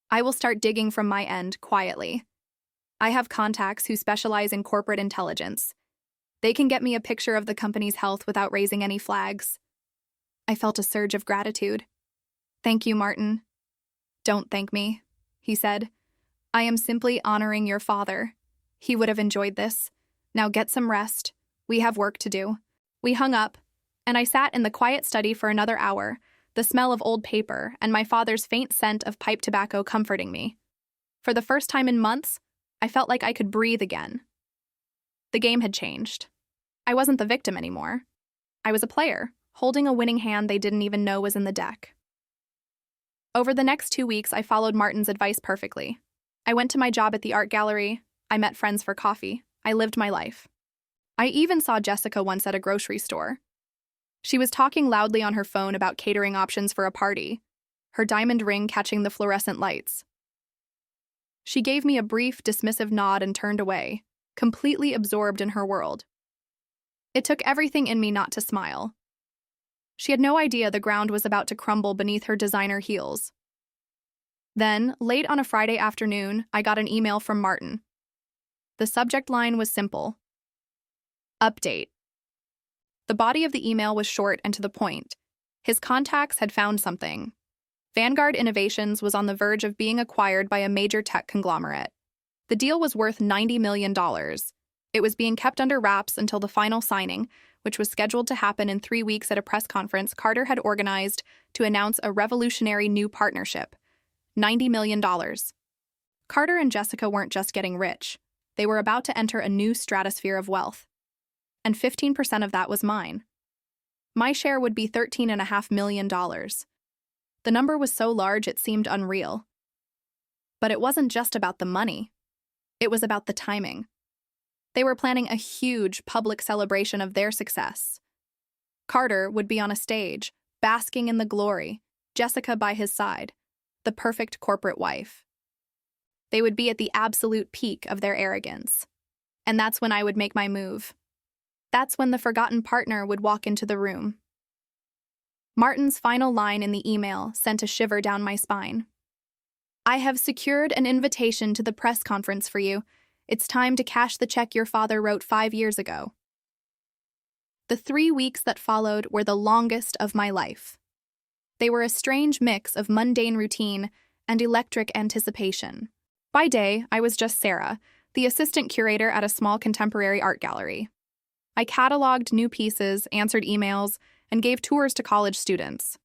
I will start digging from my end, quietly. I have contacts who specialize in corporate intelligence. They can get me a picture of the company's health without raising any flags." I felt a surge of gratitude. "Thank you, Martin." "Don't thank me," he said. "I am simply honoring your father. He would have enjoyed this. Now get some rest. We have work to do." We hung up, and I sat in the quiet study for another hour, the smell of old paper and my father's faint scent of pipe tobacco comforting me. For the first time in months, I felt like I could breathe again. The game had changed. I wasn't the victim anymore. I was a player, holding a winning hand they didn't even know was in the deck. Over the next 2 weeks, I followed Martin's advice perfectly. I went to my job at the art gallery. I met friends for coffee. I lived my life. I even saw Jessica once at a grocery store. She was talking loudly on her phone about catering options for a party, her diamond ring catching the fluorescent lights. She gave me a brief, dismissive nod and turned away, completely absorbed in her world. It took everything in me not to smile. She had no idea the ground was about to crumble beneath her designer heels. Then, late on a Friday afternoon, I got an email from Martin. The subject line was simple. Update. The body of the email was short and to the point. His contacts had found something. Vanguard Innovations was on the verge of being acquired by a major tech conglomerate. The deal was worth $90 million. It was being kept under wraps until the final signing, which was scheduled to happen in 3 weeks at a press conference Carter had organized to announce a revolutionary new partnership. $90 million. Carter and Jessica weren't just getting rich. They were about to enter a new stratosphere of wealth. And 15% of that was mine. My share would be $13.5 million. The number was so large it seemed unreal. But it wasn't just about the money. It was about the timing. They were planning a huge public celebration of their success. Carter would be on a stage, basking in the glory, Jessica by his side, the perfect corporate wife. They would be at the absolute peak of their arrogance. And that's when I would make my move. That's when the forgotten partner would walk into the room. Martin's final line in the email sent a shiver down my spine. "I have secured an invitation to the press conference for you. It's time to cash the check your father wrote 5 years ago." The 3 weeks that followed were the longest of my life. They were a strange mix of mundane routine and electric anticipation. By day, I was just Sarah, the assistant curator at a small contemporary art gallery. I cataloged new pieces, answered emails, and gave tours to college students.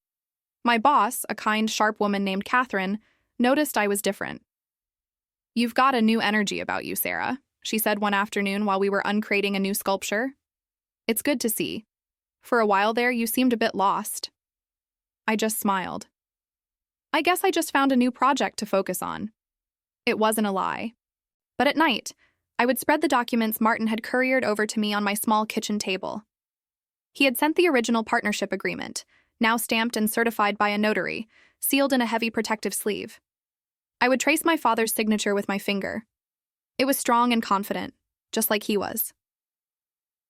My boss, a kind, sharp woman named Catherine, noticed I was different. "You've got a new energy about you, Sarah," she said one afternoon while we were uncrating a new sculpture. "It's good to see. For a while there, you seemed a bit lost." I just smiled. "I guess I just found a new project to focus on." It wasn't a lie. But at night, I would spread the documents Martin had couriered over to me on my small kitchen table. He had sent the original partnership agreement, now stamped and certified by a notary, sealed in a heavy protective sleeve. I would trace my father's signature with my finger. It was strong and confident, just like he was.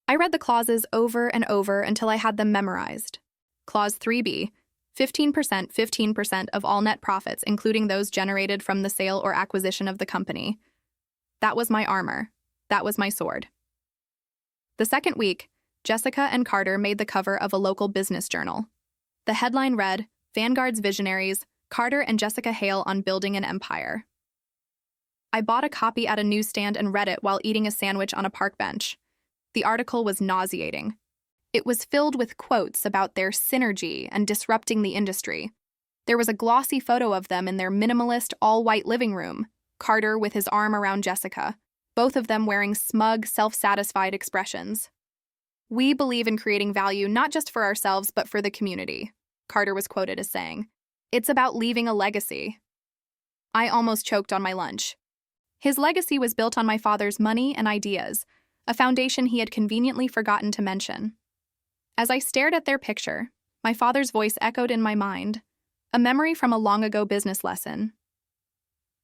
I read the clauses over and over until I had them memorized. Clause 3B, 15% of all net profits, including those generated from the sale or acquisition of the company. That was my armor. That was my sword. The second week, Jessica and Carter made the cover of a local business journal. The headline read, "Vanguard's Visionaries, Carter and Jessica Hale on Building an Empire." I bought a copy at a newsstand and read it while eating a sandwich on a park bench. The article was nauseating. It was filled with quotes about their synergy and disrupting the industry. There was a glossy photo of them in their minimalist, all-white living room, Carter with his arm around Jessica, both of them wearing smug, self-satisfied expressions. "We believe in creating value not just for ourselves but for the community," Carter was quoted as saying. "It's about leaving a legacy." I almost choked on my lunch. His legacy was built on my father's money and ideas, a foundation he had conveniently forgotten to mention. As I stared at their picture, my father's voice echoed in my mind, a memory from a long-ago business lesson.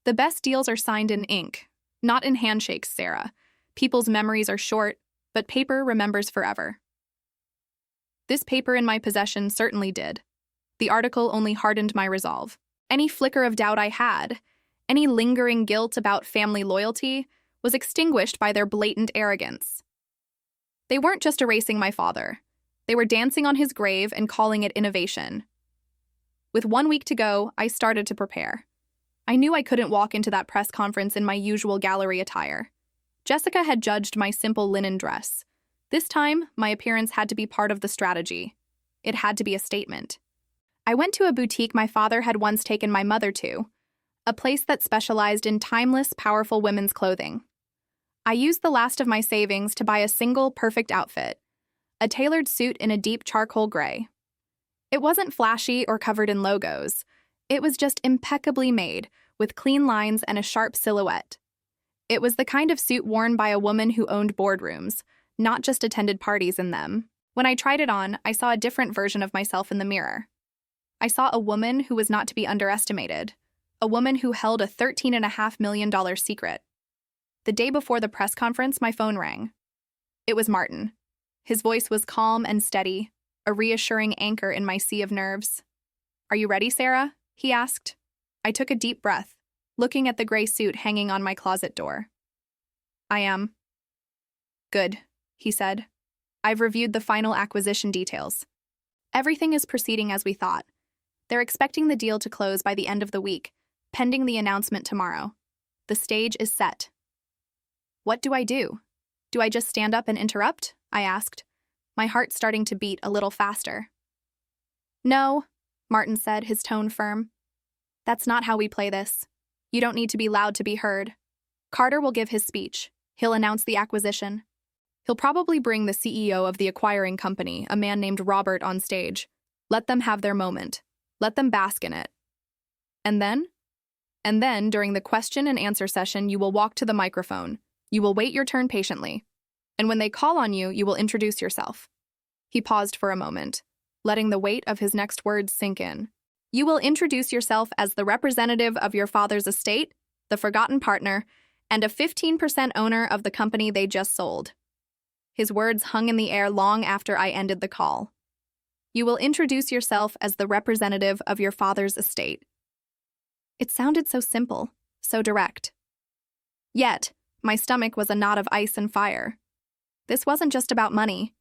"The best deals are signed in ink, not in handshakes, Sarah. People's memories are short, but paper remembers forever." This paper in my possession certainly did. The article only hardened my resolve. Any flicker of doubt I had, any lingering guilt about family loyalty, was extinguished by their blatant arrogance. They weren't just erasing my father. They were dancing on his grave and calling it innovation. With 1 week to go, I started to prepare. I knew I couldn't walk into that press conference in my usual gallery attire. Jessica had judged my simple linen dress. This time, my appearance had to be part of the strategy. It had to be a statement. I went to a boutique my father had once taken my mother to, a place that specialized in timeless, powerful women's clothing. I used the last of my savings to buy a single, perfect outfit, a tailored suit in a deep charcoal gray. It wasn't flashy or covered in logos. It was just impeccably made, with clean lines and a sharp silhouette. It was the kind of suit worn by a woman who owned boardrooms, not just attended parties in them. When I tried it on, I saw a different version of myself in the mirror. I saw a woman who was not to be underestimated, a woman who held a $13.5 million secret. The day before the press conference, my phone rang. It was Martin. His voice was calm and steady, a reassuring anchor in my sea of nerves. "Are you ready, Sarah?" he asked. I took a deep breath, looking at the gray suit hanging on my closet door. "I am." "Good," he said. "I've reviewed the final acquisition details. Everything is proceeding as we thought. They're expecting the deal to close by the end of the week, pending the announcement tomorrow. The stage is set." "What do I do? Do I just stand up and interrupt?" I asked, my heart starting to beat a little faster. "No," Martin said, his tone firm. "That's not how we play this. You don't need to be loud to be heard. Carter will give his speech. He'll announce the acquisition. He'll probably bring the CEO of the acquiring company, a man named Robert, on stage. Let them have their moment. Let them bask in it. And then? And then, during the question and answer session, you will walk to the microphone. You will wait your turn patiently. And when they call on you, you will introduce yourself." He paused for a moment, letting the weight of his next words sink in. "You will introduce yourself as the representative of your father's estate, the forgotten partner, and a 15% owner of the company they just sold." His words hung in the air long after I ended the call. "You will introduce yourself as the representative of your father's estate." It sounded so simple, so direct. Yet, my stomach was a knot of ice and fire. This wasn't just about money.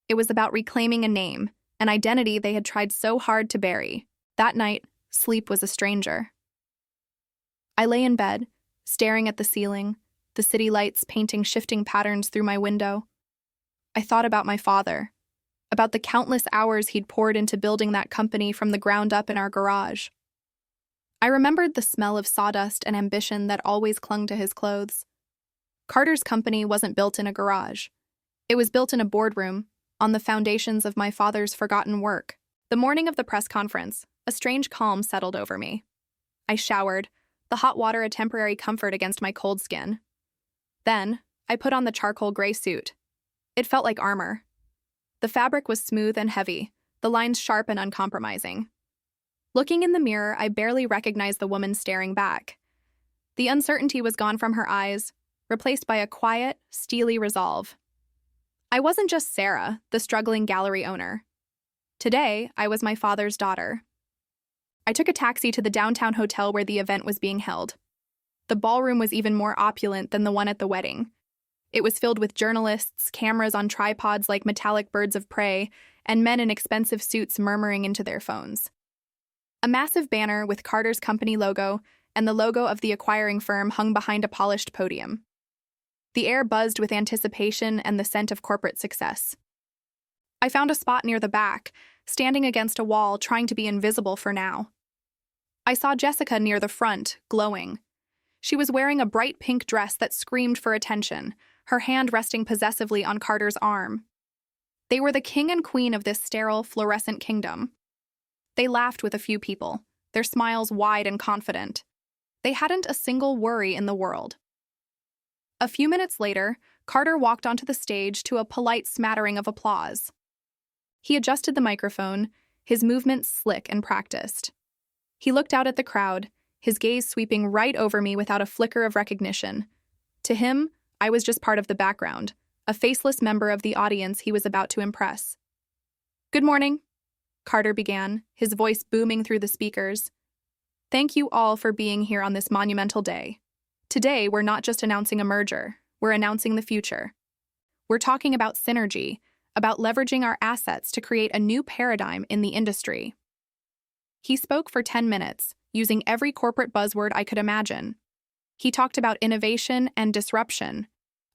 It was about reclaiming a name, an identity they had tried so hard to bury. That night, sleep was a stranger. I lay in bed, staring at the ceiling, the city lights painting shifting patterns through my window. I thought about my father, about the countless hours he'd poured into building that company from the ground up in our garage. I remembered the smell of sawdust and ambition that always clung to his clothes. Carter's company wasn't built in a garage. It was built in a boardroom, on the foundations of my father's forgotten work. The morning of the press conference, a strange calm settled over me. I showered, the hot water a temporary comfort against my cold skin. Then, I put on the charcoal gray suit. It felt like armor. The fabric was smooth and heavy, the lines sharp and uncompromising. Looking in the mirror, I barely recognized the woman staring back. The uncertainty was gone from her eyes, replaced by a quiet, steely resolve. I wasn't just Sarah, the struggling gallery owner. Today, I was my father's daughter. I took a taxi to the downtown hotel where the event was being held. The ballroom was even more opulent than the one at the wedding. It was filled with journalists, cameras on tripods like metallic birds of prey, and men in expensive suits murmuring into their phones. A massive banner with Carter's company logo and the logo of the acquiring firm hung behind a polished podium. The air buzzed with anticipation and the scent of corporate success. I found a spot near the back, standing against a wall, trying to be invisible for now. I saw Jessica near the front, glowing. She was wearing a bright pink dress that screamed for attention, her hand resting possessively on Carter's arm. They were the king and queen of this sterile, fluorescent kingdom. They laughed with a few people, their smiles wide and confident. They hadn't a single worry in the world. A few minutes later, Carter walked onto the stage to a polite smattering of applause. He adjusted the microphone, his movements slick and practiced. He looked out at the crowd, his gaze sweeping right over me without a flicker of recognition. To him, I was just part of the background, a faceless member of the audience he was about to impress. "Good morning," Carter began, his voice booming through the speakers. "Thank you all for being here on this monumental day. Today, we're not just announcing a merger, we're announcing the future. We're talking about synergy, about leveraging our assets to create a new paradigm in the industry." He spoke for 10 minutes, using every corporate buzzword I could imagine. He talked about innovation and disruption,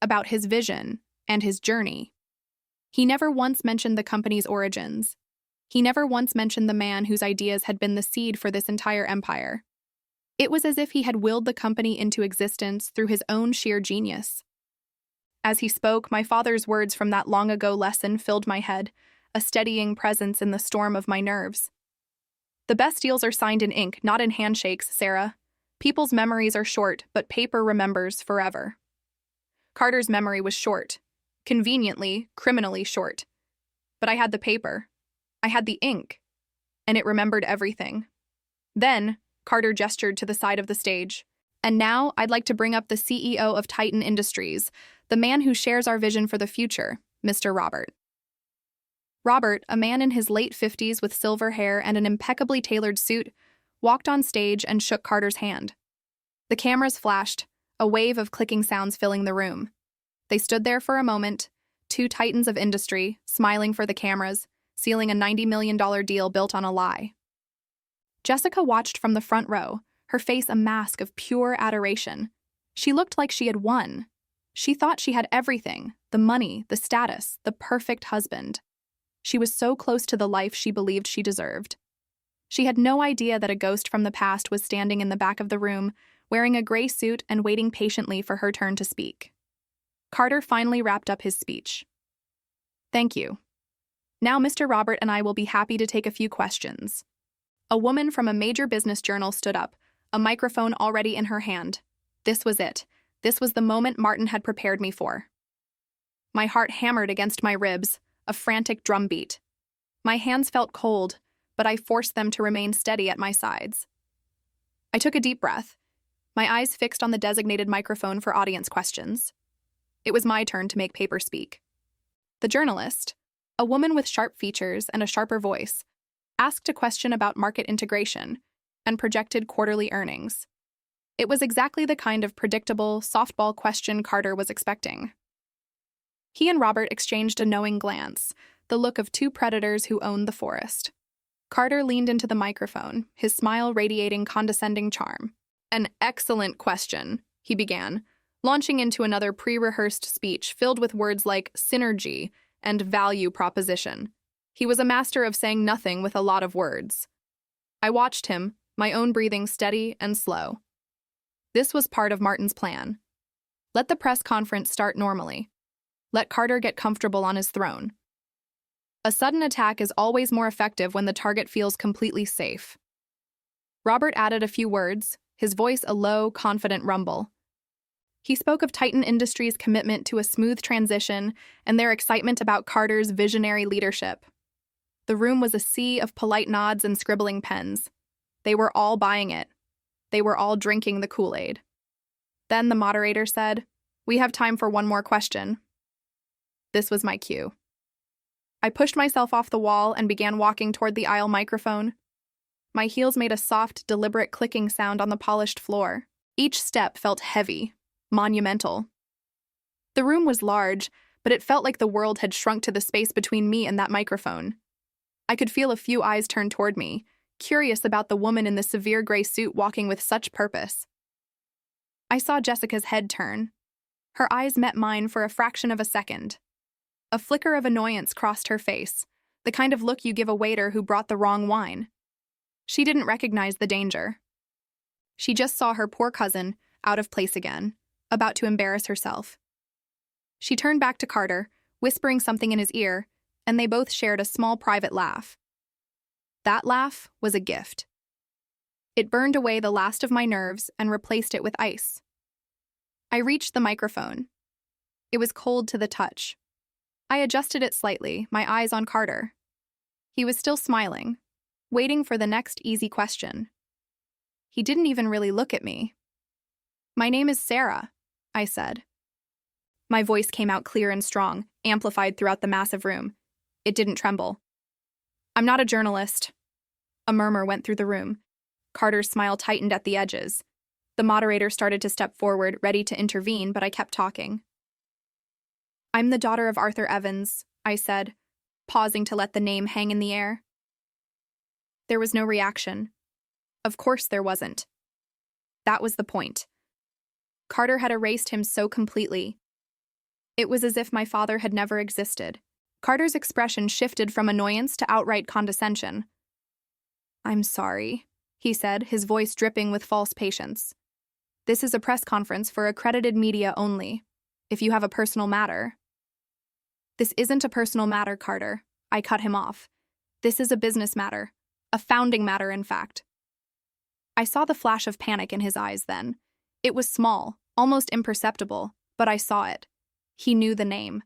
about his vision and his journey. He never once mentioned the company's origins. He never once mentioned the man whose ideas had been the seed for this entire empire. It was as if he had willed the company into existence through his own sheer genius. As he spoke, my father's words from that long-ago lesson filled my head, a steadying presence in the storm of my nerves. "The best deals are signed in ink, not in handshakes, Sarah. People's memories are short, but paper remembers forever." Carter's memory was short. Conveniently, criminally short. But I had the paper. I had the ink. And it remembered everything. Then, Carter gestured to the side of the stage. "And now, I'd like to bring up the CEO of Titan Industries, the man who shares our vision for the future, Mr. Robert." Robert, a man in his late 50s with silver hair and an impeccably tailored suit, walked on stage and shook Carter's hand. The cameras flashed, a wave of clicking sounds filling the room. They stood there for a moment, two titans of industry, smiling for the cameras, sealing a $90 million deal built on a lie. Jessica watched from the front row, her face a mask of pure adoration. She looked like she had won. She thought she had everything, the money, the status, the perfect husband. She was so close to the life she believed she deserved. She had no idea that a ghost from the past was standing in the back of the room, wearing a gray suit and waiting patiently for her turn to speak. Carter finally wrapped up his speech. "Thank you. Now Mr. Robert and I will be happy to take a few questions." A woman from a major business journal stood up, a microphone already in her hand. This was it. This was the moment Martin had prepared me for. My heart hammered against my ribs, a frantic drumbeat. My hands felt cold, but I forced them to remain steady at my sides. I took a deep breath, my eyes fixed on the designated microphone for audience questions. It was my turn to make paper speak. The journalist, a woman with sharp features and a sharper voice, asked a question about market integration and projected quarterly earnings. It was exactly the kind of predictable, softball question Carter was expecting. He and Robert exchanged a knowing glance, the look of two predators who owned the forest. Carter leaned into the microphone, his smile radiating condescending charm. An excellent question, he began, launching into another pre-rehearsed speech filled with words like synergy and value proposition. He was a master of saying nothing with a lot of words. I watched him, my own breathing steady and slow. This was part of Martin's plan. Let the press conference start normally. Let Carter get comfortable on his throne. A sudden attack is always more effective when the target feels completely safe. Robert added a few words, his voice a low, confident rumble. He spoke of Titan Industries' commitment to a smooth transition and their excitement about Carter's visionary leadership. The room was a sea of polite nods and scribbling pens. They were all buying it. They were all drinking the Kool-Aid. Then the moderator said, "We have time for one more question." This was my cue. I pushed myself off the wall and began walking toward the aisle microphone. My heels made a soft, deliberate clicking sound on the polished floor. Each step felt heavy, monumental. The room was large, but it felt like the world had shrunk to the space between me and that microphone. I could feel a few eyes turn toward me, curious about the woman in the severe gray suit walking with such purpose. I saw Jessica's head turn. Her eyes met mine for a fraction of a second. A flicker of annoyance crossed her face, the kind of look you give a waiter who brought the wrong wine. She didn't recognize the danger. She just saw her poor cousin, out of place again, about to embarrass herself. She turned back to Carter, whispering something in his ear, and they both shared a small private laugh. That laugh was a gift. It burned away the last of my nerves and replaced it with ice. I reached the microphone. It was cold to the touch. I adjusted it slightly, my eyes on Carter. He was still smiling, waiting for the next easy question. He didn't even really look at me. "My name is Sarah," I said. My voice came out clear and strong, amplified throughout the massive room. It didn't tremble. "I'm not a journalist." A murmur went through the room. Carter's smile tightened at the edges. The moderator started to step forward, ready to intervene, but I kept talking. "I'm the daughter of Arthur Evans," I said, pausing to let the name hang in the air. There was no reaction. Of course there wasn't. That was the point. Carter had erased him so completely. It was as if my father had never existed. Carter's expression shifted from annoyance to outright condescension. "I'm sorry," he said, his voice dripping with false patience. "This is a press conference for accredited media only. If you have a personal matter—" "This isn't a personal matter, Carter," I cut him off. "This is a business matter. A founding matter, in fact." I saw the flash of panic in his eyes then. It was small, almost imperceptible, but I saw it. He knew the name.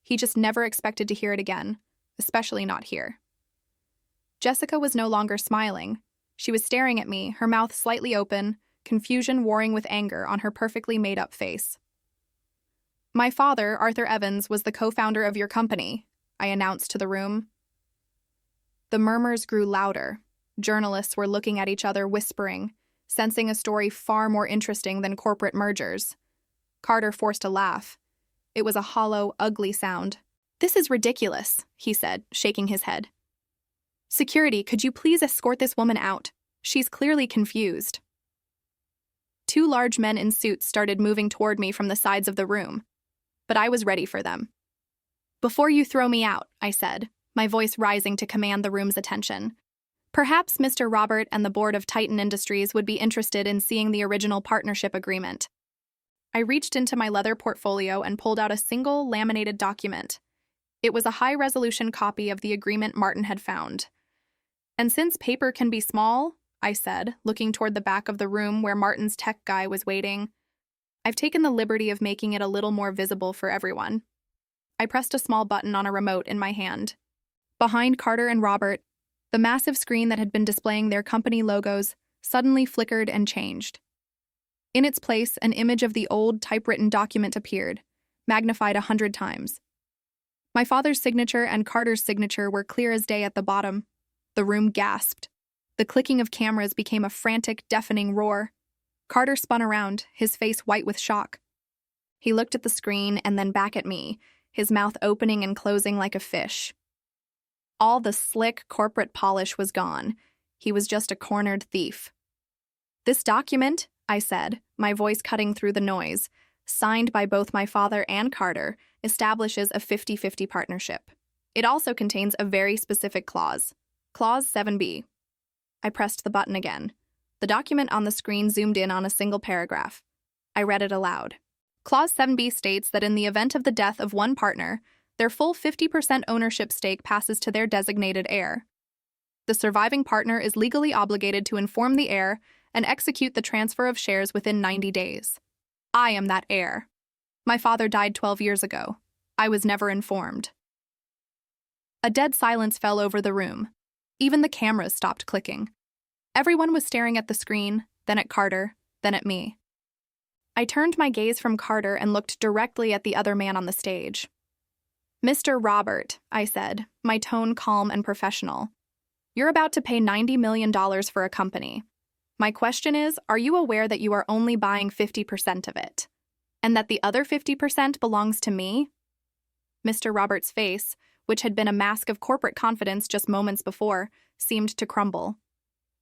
He just never expected to hear it again, especially not here. Jessica was no longer smiling. She was staring at me, her mouth slightly open, confusion warring with anger on her perfectly made-up face. "My father, Arthur Evans, was the co-founder of your company," I announced to the room. The murmurs grew louder. Journalists were looking at each other, whispering, sensing a story far more interesting than corporate mergers. Carter forced a laugh. It was a hollow, ugly sound. "This is ridiculous," he said, shaking his head. "Security, could you please escort this woman out? She's clearly confused." Two large men in suits started moving toward me from the sides of the room, but I was ready for them. "Before you throw me out," I said, my voice rising to command the room's attention, "perhaps Mr. Robert and the board of Titan Industries would be interested in seeing the original partnership agreement." I reached into my leather portfolio and pulled out a single laminated document. It was a high-resolution copy of the agreement Martin had found. "And since paper can be small," I said, looking toward the back of the room where Martin's tech guy was waiting, "I've taken the liberty of making it a little more visible for everyone." I pressed a small button on a remote in my hand. Behind Carter and Robert, the massive screen that had been displaying their company logos suddenly flickered and changed. In its place, an image of the old typewritten document appeared, magnified 100 times. My father's signature and Carter's signature were clear as day at the bottom. The room gasped. The clicking of cameras became a frantic, deafening roar. Carter spun around, his face white with shock. He looked at the screen and then back at me, his mouth opening and closing like a fish. All the slick corporate polish was gone. He was just a cornered thief. "This document," I said, my voice cutting through the noise, signed by both my father and Carter, establishes a 50-50 partnership. It also contains a very specific clause. Clause 7B. I pressed the button again. The document on the screen zoomed in on a single paragraph. I read it aloud. Clause 7B states that in the event of the death of one partner, their full 50% ownership stake passes to their designated heir. The surviving partner is legally obligated to inform the heir and execute the transfer of shares within 90 days. I am that heir. My father died 12 years ago. I was never informed. A dead silence fell over the room. Even the cameras stopped clicking. Everyone was staring at the screen, then at Carter, then at me. I turned my gaze from Carter and looked directly at the other man on the stage. Mr. Robert, I said, my tone calm and professional. You're about to pay $90 million for a company. My question is, are you aware that you are only buying 50% of it? And that the other 50% belongs to me? Mr. Robert's face, which had been a mask of corporate confidence just moments before, seemed to crumble.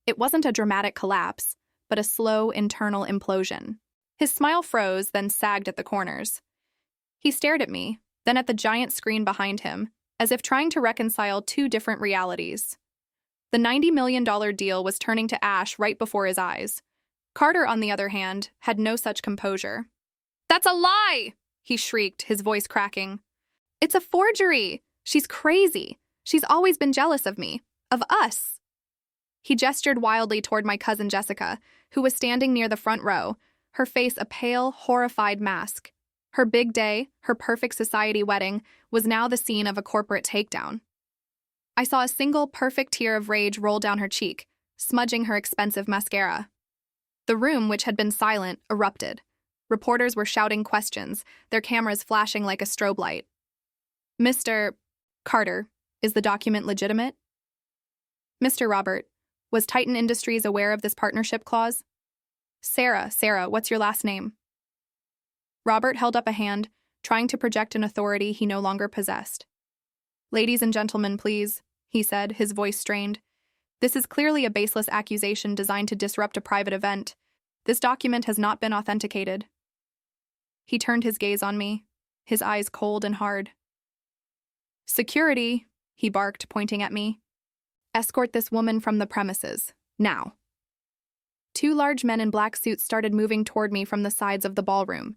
It wasn't a dramatic collapse, but a slow internal implosion. His smile froze, then sagged at the corners. He stared at me, then at the giant screen behind him, as if trying to reconcile two different realities. The $90 million deal was turning to ash right before his eyes. Carter, on the other hand, had no such composure. "That's a lie!" he shrieked, his voice cracking. "It's a forgery! She's crazy! She's always been jealous of me. Of us!" He gestured wildly toward my cousin Jessica, who was standing near the front row, her face a pale, horrified mask. Her big day, her perfect society wedding, was now the scene of a corporate takedown. I saw a single perfect tear of rage roll down her cheek, smudging her expensive mascara. The room, which had been silent, erupted. Reporters were shouting questions, their cameras flashing like a strobe light. "Mr. Carter, is the document legitimate?" "Mr. Robert, was Titan Industries aware of this partnership clause?" Sarah, what's your last name?" Robert held up a hand, trying to project an authority he no longer possessed. "Ladies and gentlemen, please," he said, his voice strained. "This is clearly a baseless accusation designed to disrupt a private event. This document has not been authenticated." He turned his gaze on me, his eyes cold and hard. "Security," he barked, pointing at me. "Escort this woman from the premises, now." Two large men in black suits started moving toward me from the sides of the ballroom.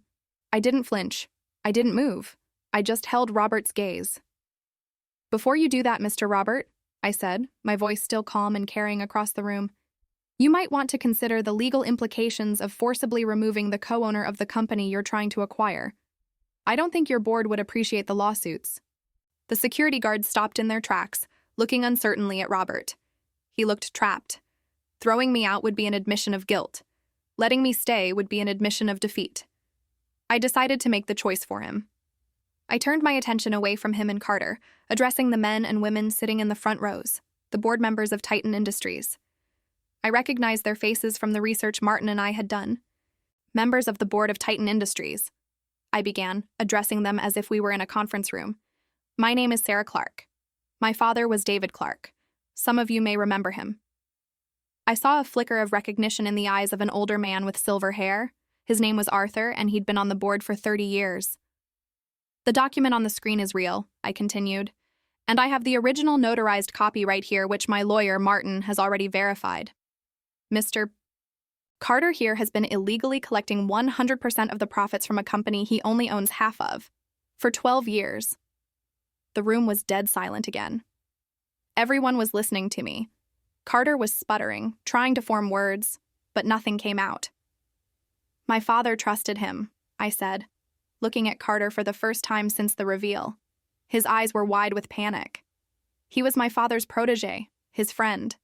I didn't flinch. I didn't move. I just held Robert's gaze. "Before you do that, Mr. Robert," I said, my voice still calm and carrying across the room, "you might want to consider the legal implications of forcibly removing the co-owner of the company you're trying to acquire. I don't think your board would appreciate the lawsuits." The security guards stopped in their tracks, looking uncertainly at Robert. He looked trapped. Throwing me out would be an admission of guilt. Letting me stay would be an admission of defeat. I decided to make the choice for him. I turned my attention away from him and Carter, addressing the men and women sitting in the front rows, the board members of Titan Industries. I recognized their faces from the research Martin and I had done. "Members of the board of Titan Industries," I began, addressing them as if we were in a conference room. "My name is Sarah Clark. My father was David Clark. Some of you may remember him." I saw a flicker of recognition in the eyes of an older man with silver hair. His name was Arthur, and he'd been on the board for 30 years. "The document on the screen is real," I continued, "and I have the original notarized copy right here, which my lawyer, Martin, has already verified. Mr. Carter here has been illegally collecting 100% of the profits from a company he only owns half of, for 12 years. The room was dead silent again. Everyone was listening to me. Carter was sputtering, trying to form words, but nothing came out. "My father trusted him," I said, looking at Carter for the first time since the reveal. His eyes were wide with panic. "He was my father's protege, his friend.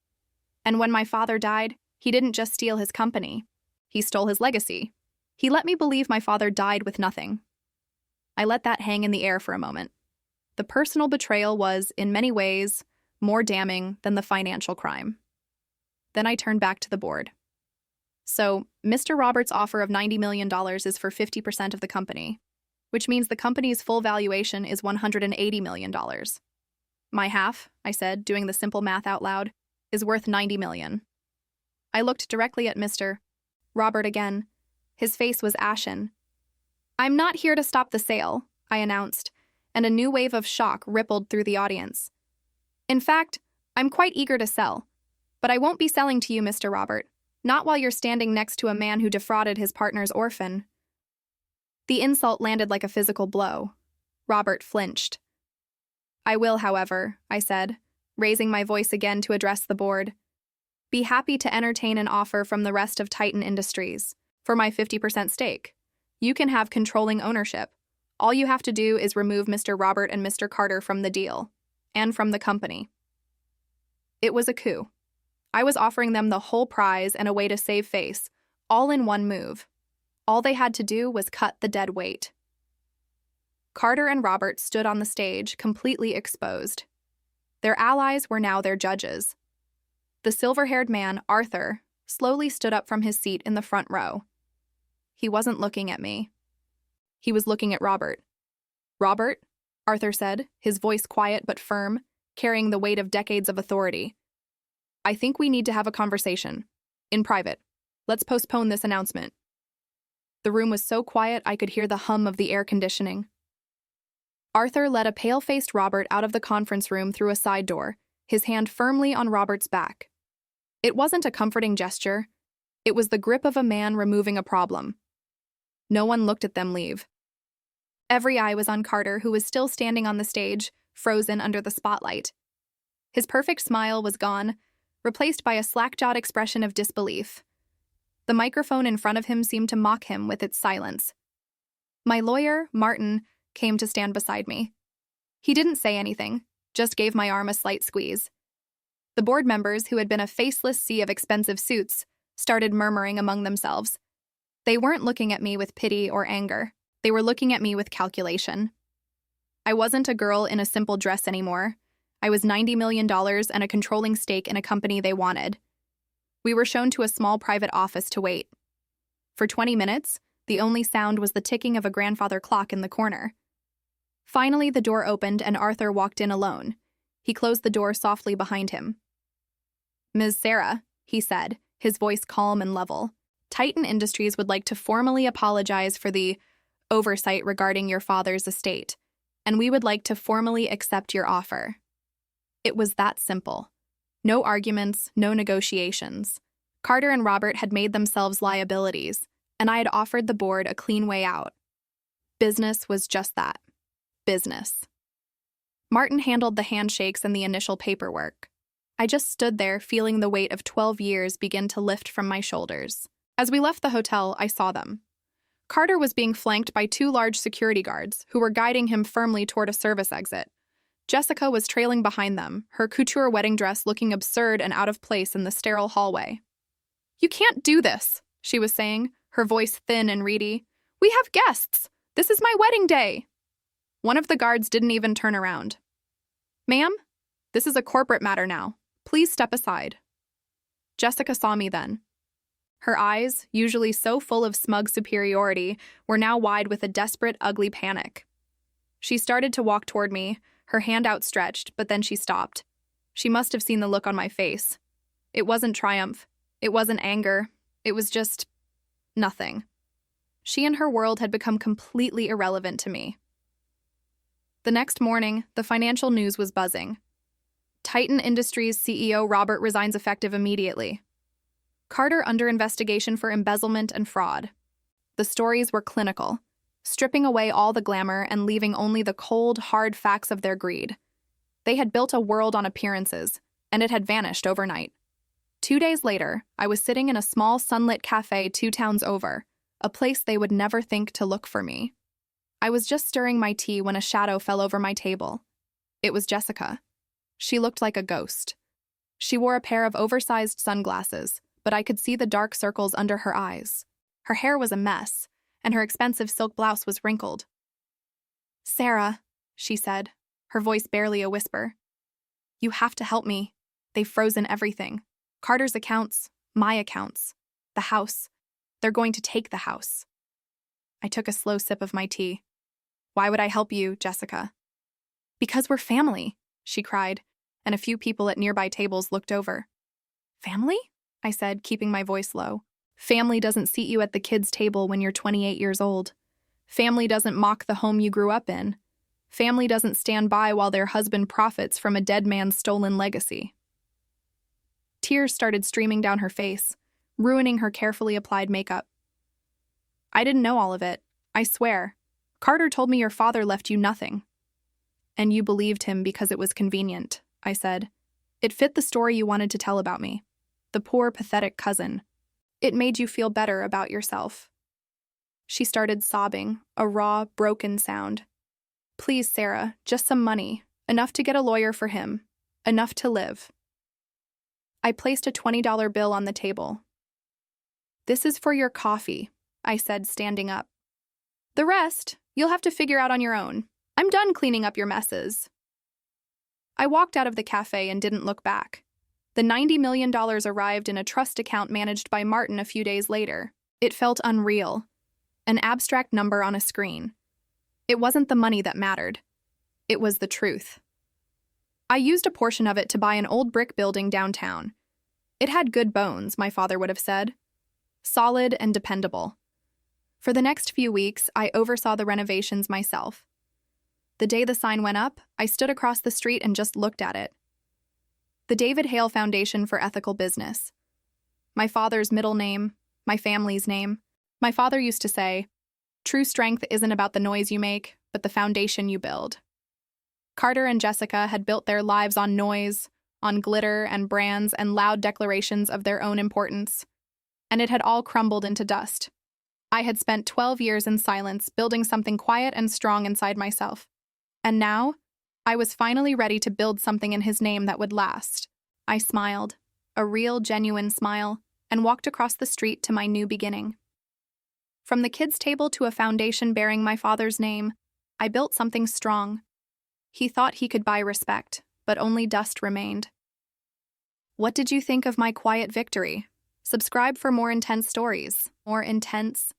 And when my father died, he didn't just steal his company. He stole his legacy. He let me believe my father died with nothing." I let that hang in the air for a moment. The personal betrayal was, in many ways, more damning than the financial crime. Then I turned back to the board. "So, Mr. Roberts' offer of $90 million is for 50% of the company, which means the company's full valuation is $180 million. My half," I said, doing the simple math out loud, "is worth $90 million. I looked directly at Mr. Robert again. His face was ashen. "I'm not here to stop the sale," I announced, and a new wave of shock rippled through the audience. "In fact, I'm quite eager to sell. But I won't be selling to you, Mr. Robert. Not while you're standing next to a man who defrauded his partner's orphan." The insult landed like a physical blow. Robert flinched. "I will, however," I said, raising my voice again to address the board, "be happy to entertain an offer from the rest of Titan Industries for my 50% stake. You can have controlling ownership. All you have to do is remove Mr. Robert and Mr. Carter from the deal, and from the company." It was a coup. I was offering them the whole prize and a way to save face, all in one move. All they had to do was cut the dead weight. Carter and Robert stood on the stage, completely exposed. Their allies were now their judges. The silver-haired man, Arthur, slowly stood up from his seat in the front row. He wasn't looking at me. He was looking at Robert. "Robert," Arthur said, his voice quiet but firm, carrying the weight of decades of authority. "I think we need to have a conversation. In private. Let's postpone this announcement." The room was so quiet I could hear the hum of the air conditioning. Arthur led a pale-faced Robert out of the conference room through a side door, his hand firmly on Robert's back. It wasn't a comforting gesture. It was the grip of a man removing a problem. No one looked at them leave. Every eye was on Carter, who was still standing on the stage, frozen under the spotlight. His perfect smile was gone, replaced by a slack-jawed expression of disbelief. The microphone in front of him seemed to mock him with its silence. My lawyer, Martin, came to stand beside me. He didn't say anything, just gave my arm a slight squeeze. The board members, who had been a faceless sea of expensive suits, started murmuring among themselves. They weren't looking at me with pity or anger. They were looking at me with calculation. I wasn't a girl in a simple dress anymore. I was $90 million and a controlling stake in a company they wanted. We were shown to a small private office to wait. For 20 minutes, the only sound was the ticking of a grandfather clock in the corner. Finally, the door opened and Arthur walked in alone. He closed the door softly behind him. "Ms. Sarah," he said, his voice calm and level, "Titan Industries would like to formally apologize for the oversight regarding your father's estate, and we would like to formally accept your offer." It was that simple. No arguments, no negotiations. Carter and Robert had made themselves liabilities, and I had offered the board a clean way out. Business was just that. Business. Martin handled the handshakes and the initial paperwork. I just stood there, feeling the weight of 12 years begin to lift from my shoulders. As we left the hotel, I saw them. Carter was being flanked by 2 large security guards, who were guiding him firmly toward a service exit. Jessica was trailing behind them, her couture wedding dress looking absurd and out of place in the sterile hallway. "You can't do this," she was saying, her voice thin and reedy. "We have guests. This is my wedding day." One of the guards didn't even turn around. "Ma'am, this is a corporate matter now. Please step aside." Jessica saw me then. Her eyes, usually so full of smug superiority, were now wide with a desperate, ugly panic. She started to walk toward me, her hand outstretched, but then she stopped. She must have seen the look on my face. It wasn't triumph. It wasn't anger. It was just nothing. She and her world had become completely irrelevant to me. The next morning, the financial news was buzzing. Titan Industries CEO Robert resigns effective immediately. Carter under investigation for embezzlement and fraud. The stories were clinical, stripping away all the glamour and leaving only the cold, hard facts of their greed. They had built a world on appearances, and it had vanished overnight. 2 days later, I was sitting in a small sunlit cafe 2 towns over, a place they would never think to look for me. I was just stirring my tea when a shadow fell over my table. It was Jessica. She looked like a ghost. She wore a pair of oversized sunglasses, but I could see the dark circles under her eyes. Her hair was a mess, and her expensive silk blouse was wrinkled. "Sarah," she said, her voice barely a whisper. "You have to help me. They've frozen everything. Carter's accounts, my accounts, the house. They're going to take the house." I took a slow sip of my tea. "Why would I help you, Jessica?" "Because we're family," she cried, and a few people at nearby tables looked over. "Family?" I said, keeping my voice low. Family doesn't seat you at the kids' table when you're 28 years old. Family doesn't mock the home you grew up in. Family doesn't stand by while their husband profits from a dead man's stolen legacy. Tears started streaming down her face, ruining her carefully applied makeup. I didn't know all of it, I swear. Carter told me your father left you nothing. And you believed him because it was convenient, I said. It fit the story you wanted to tell about me. The poor, pathetic cousin. It made you feel better about yourself. She started sobbing, a raw, broken sound. Please, Sarah, just some money. Enough to get a lawyer for him. Enough to live. I placed a $20 bill on the table. This is for your coffee, I said, standing up. The rest, you'll have to figure out on your own. I'm done cleaning up your messes. I walked out of the cafe and didn't look back. The $90 million arrived in a trust account managed by Martin a few days later. It felt unreal. An abstract number on a screen. It wasn't the money that mattered. It was the truth. I used a portion of it to buy an old brick building downtown. It had good bones, my father would have said. Solid and dependable. For the next few weeks, I oversaw the renovations myself. The day the sign went up, I stood across the street and just looked at it. The David Hale Foundation for Ethical Business. My father's middle name, my family's name. My father used to say, "True strength isn't about the noise you make, but the foundation you build." Carter and Jessica had built their lives on noise, on glitter and brands and loud declarations of their own importance. And it had all crumbled into dust. I had spent 12 years in silence, building something quiet and strong inside myself. And now, I was finally ready to build something in his name that would last. I smiled, a real, genuine smile, and walked across the street to my new beginning. From the kids' table to a foundation bearing my father's name, I built something strong. He thought he could buy respect, but only dust remained. What did you think of my quiet victory? Subscribe for more intense stories, more intense,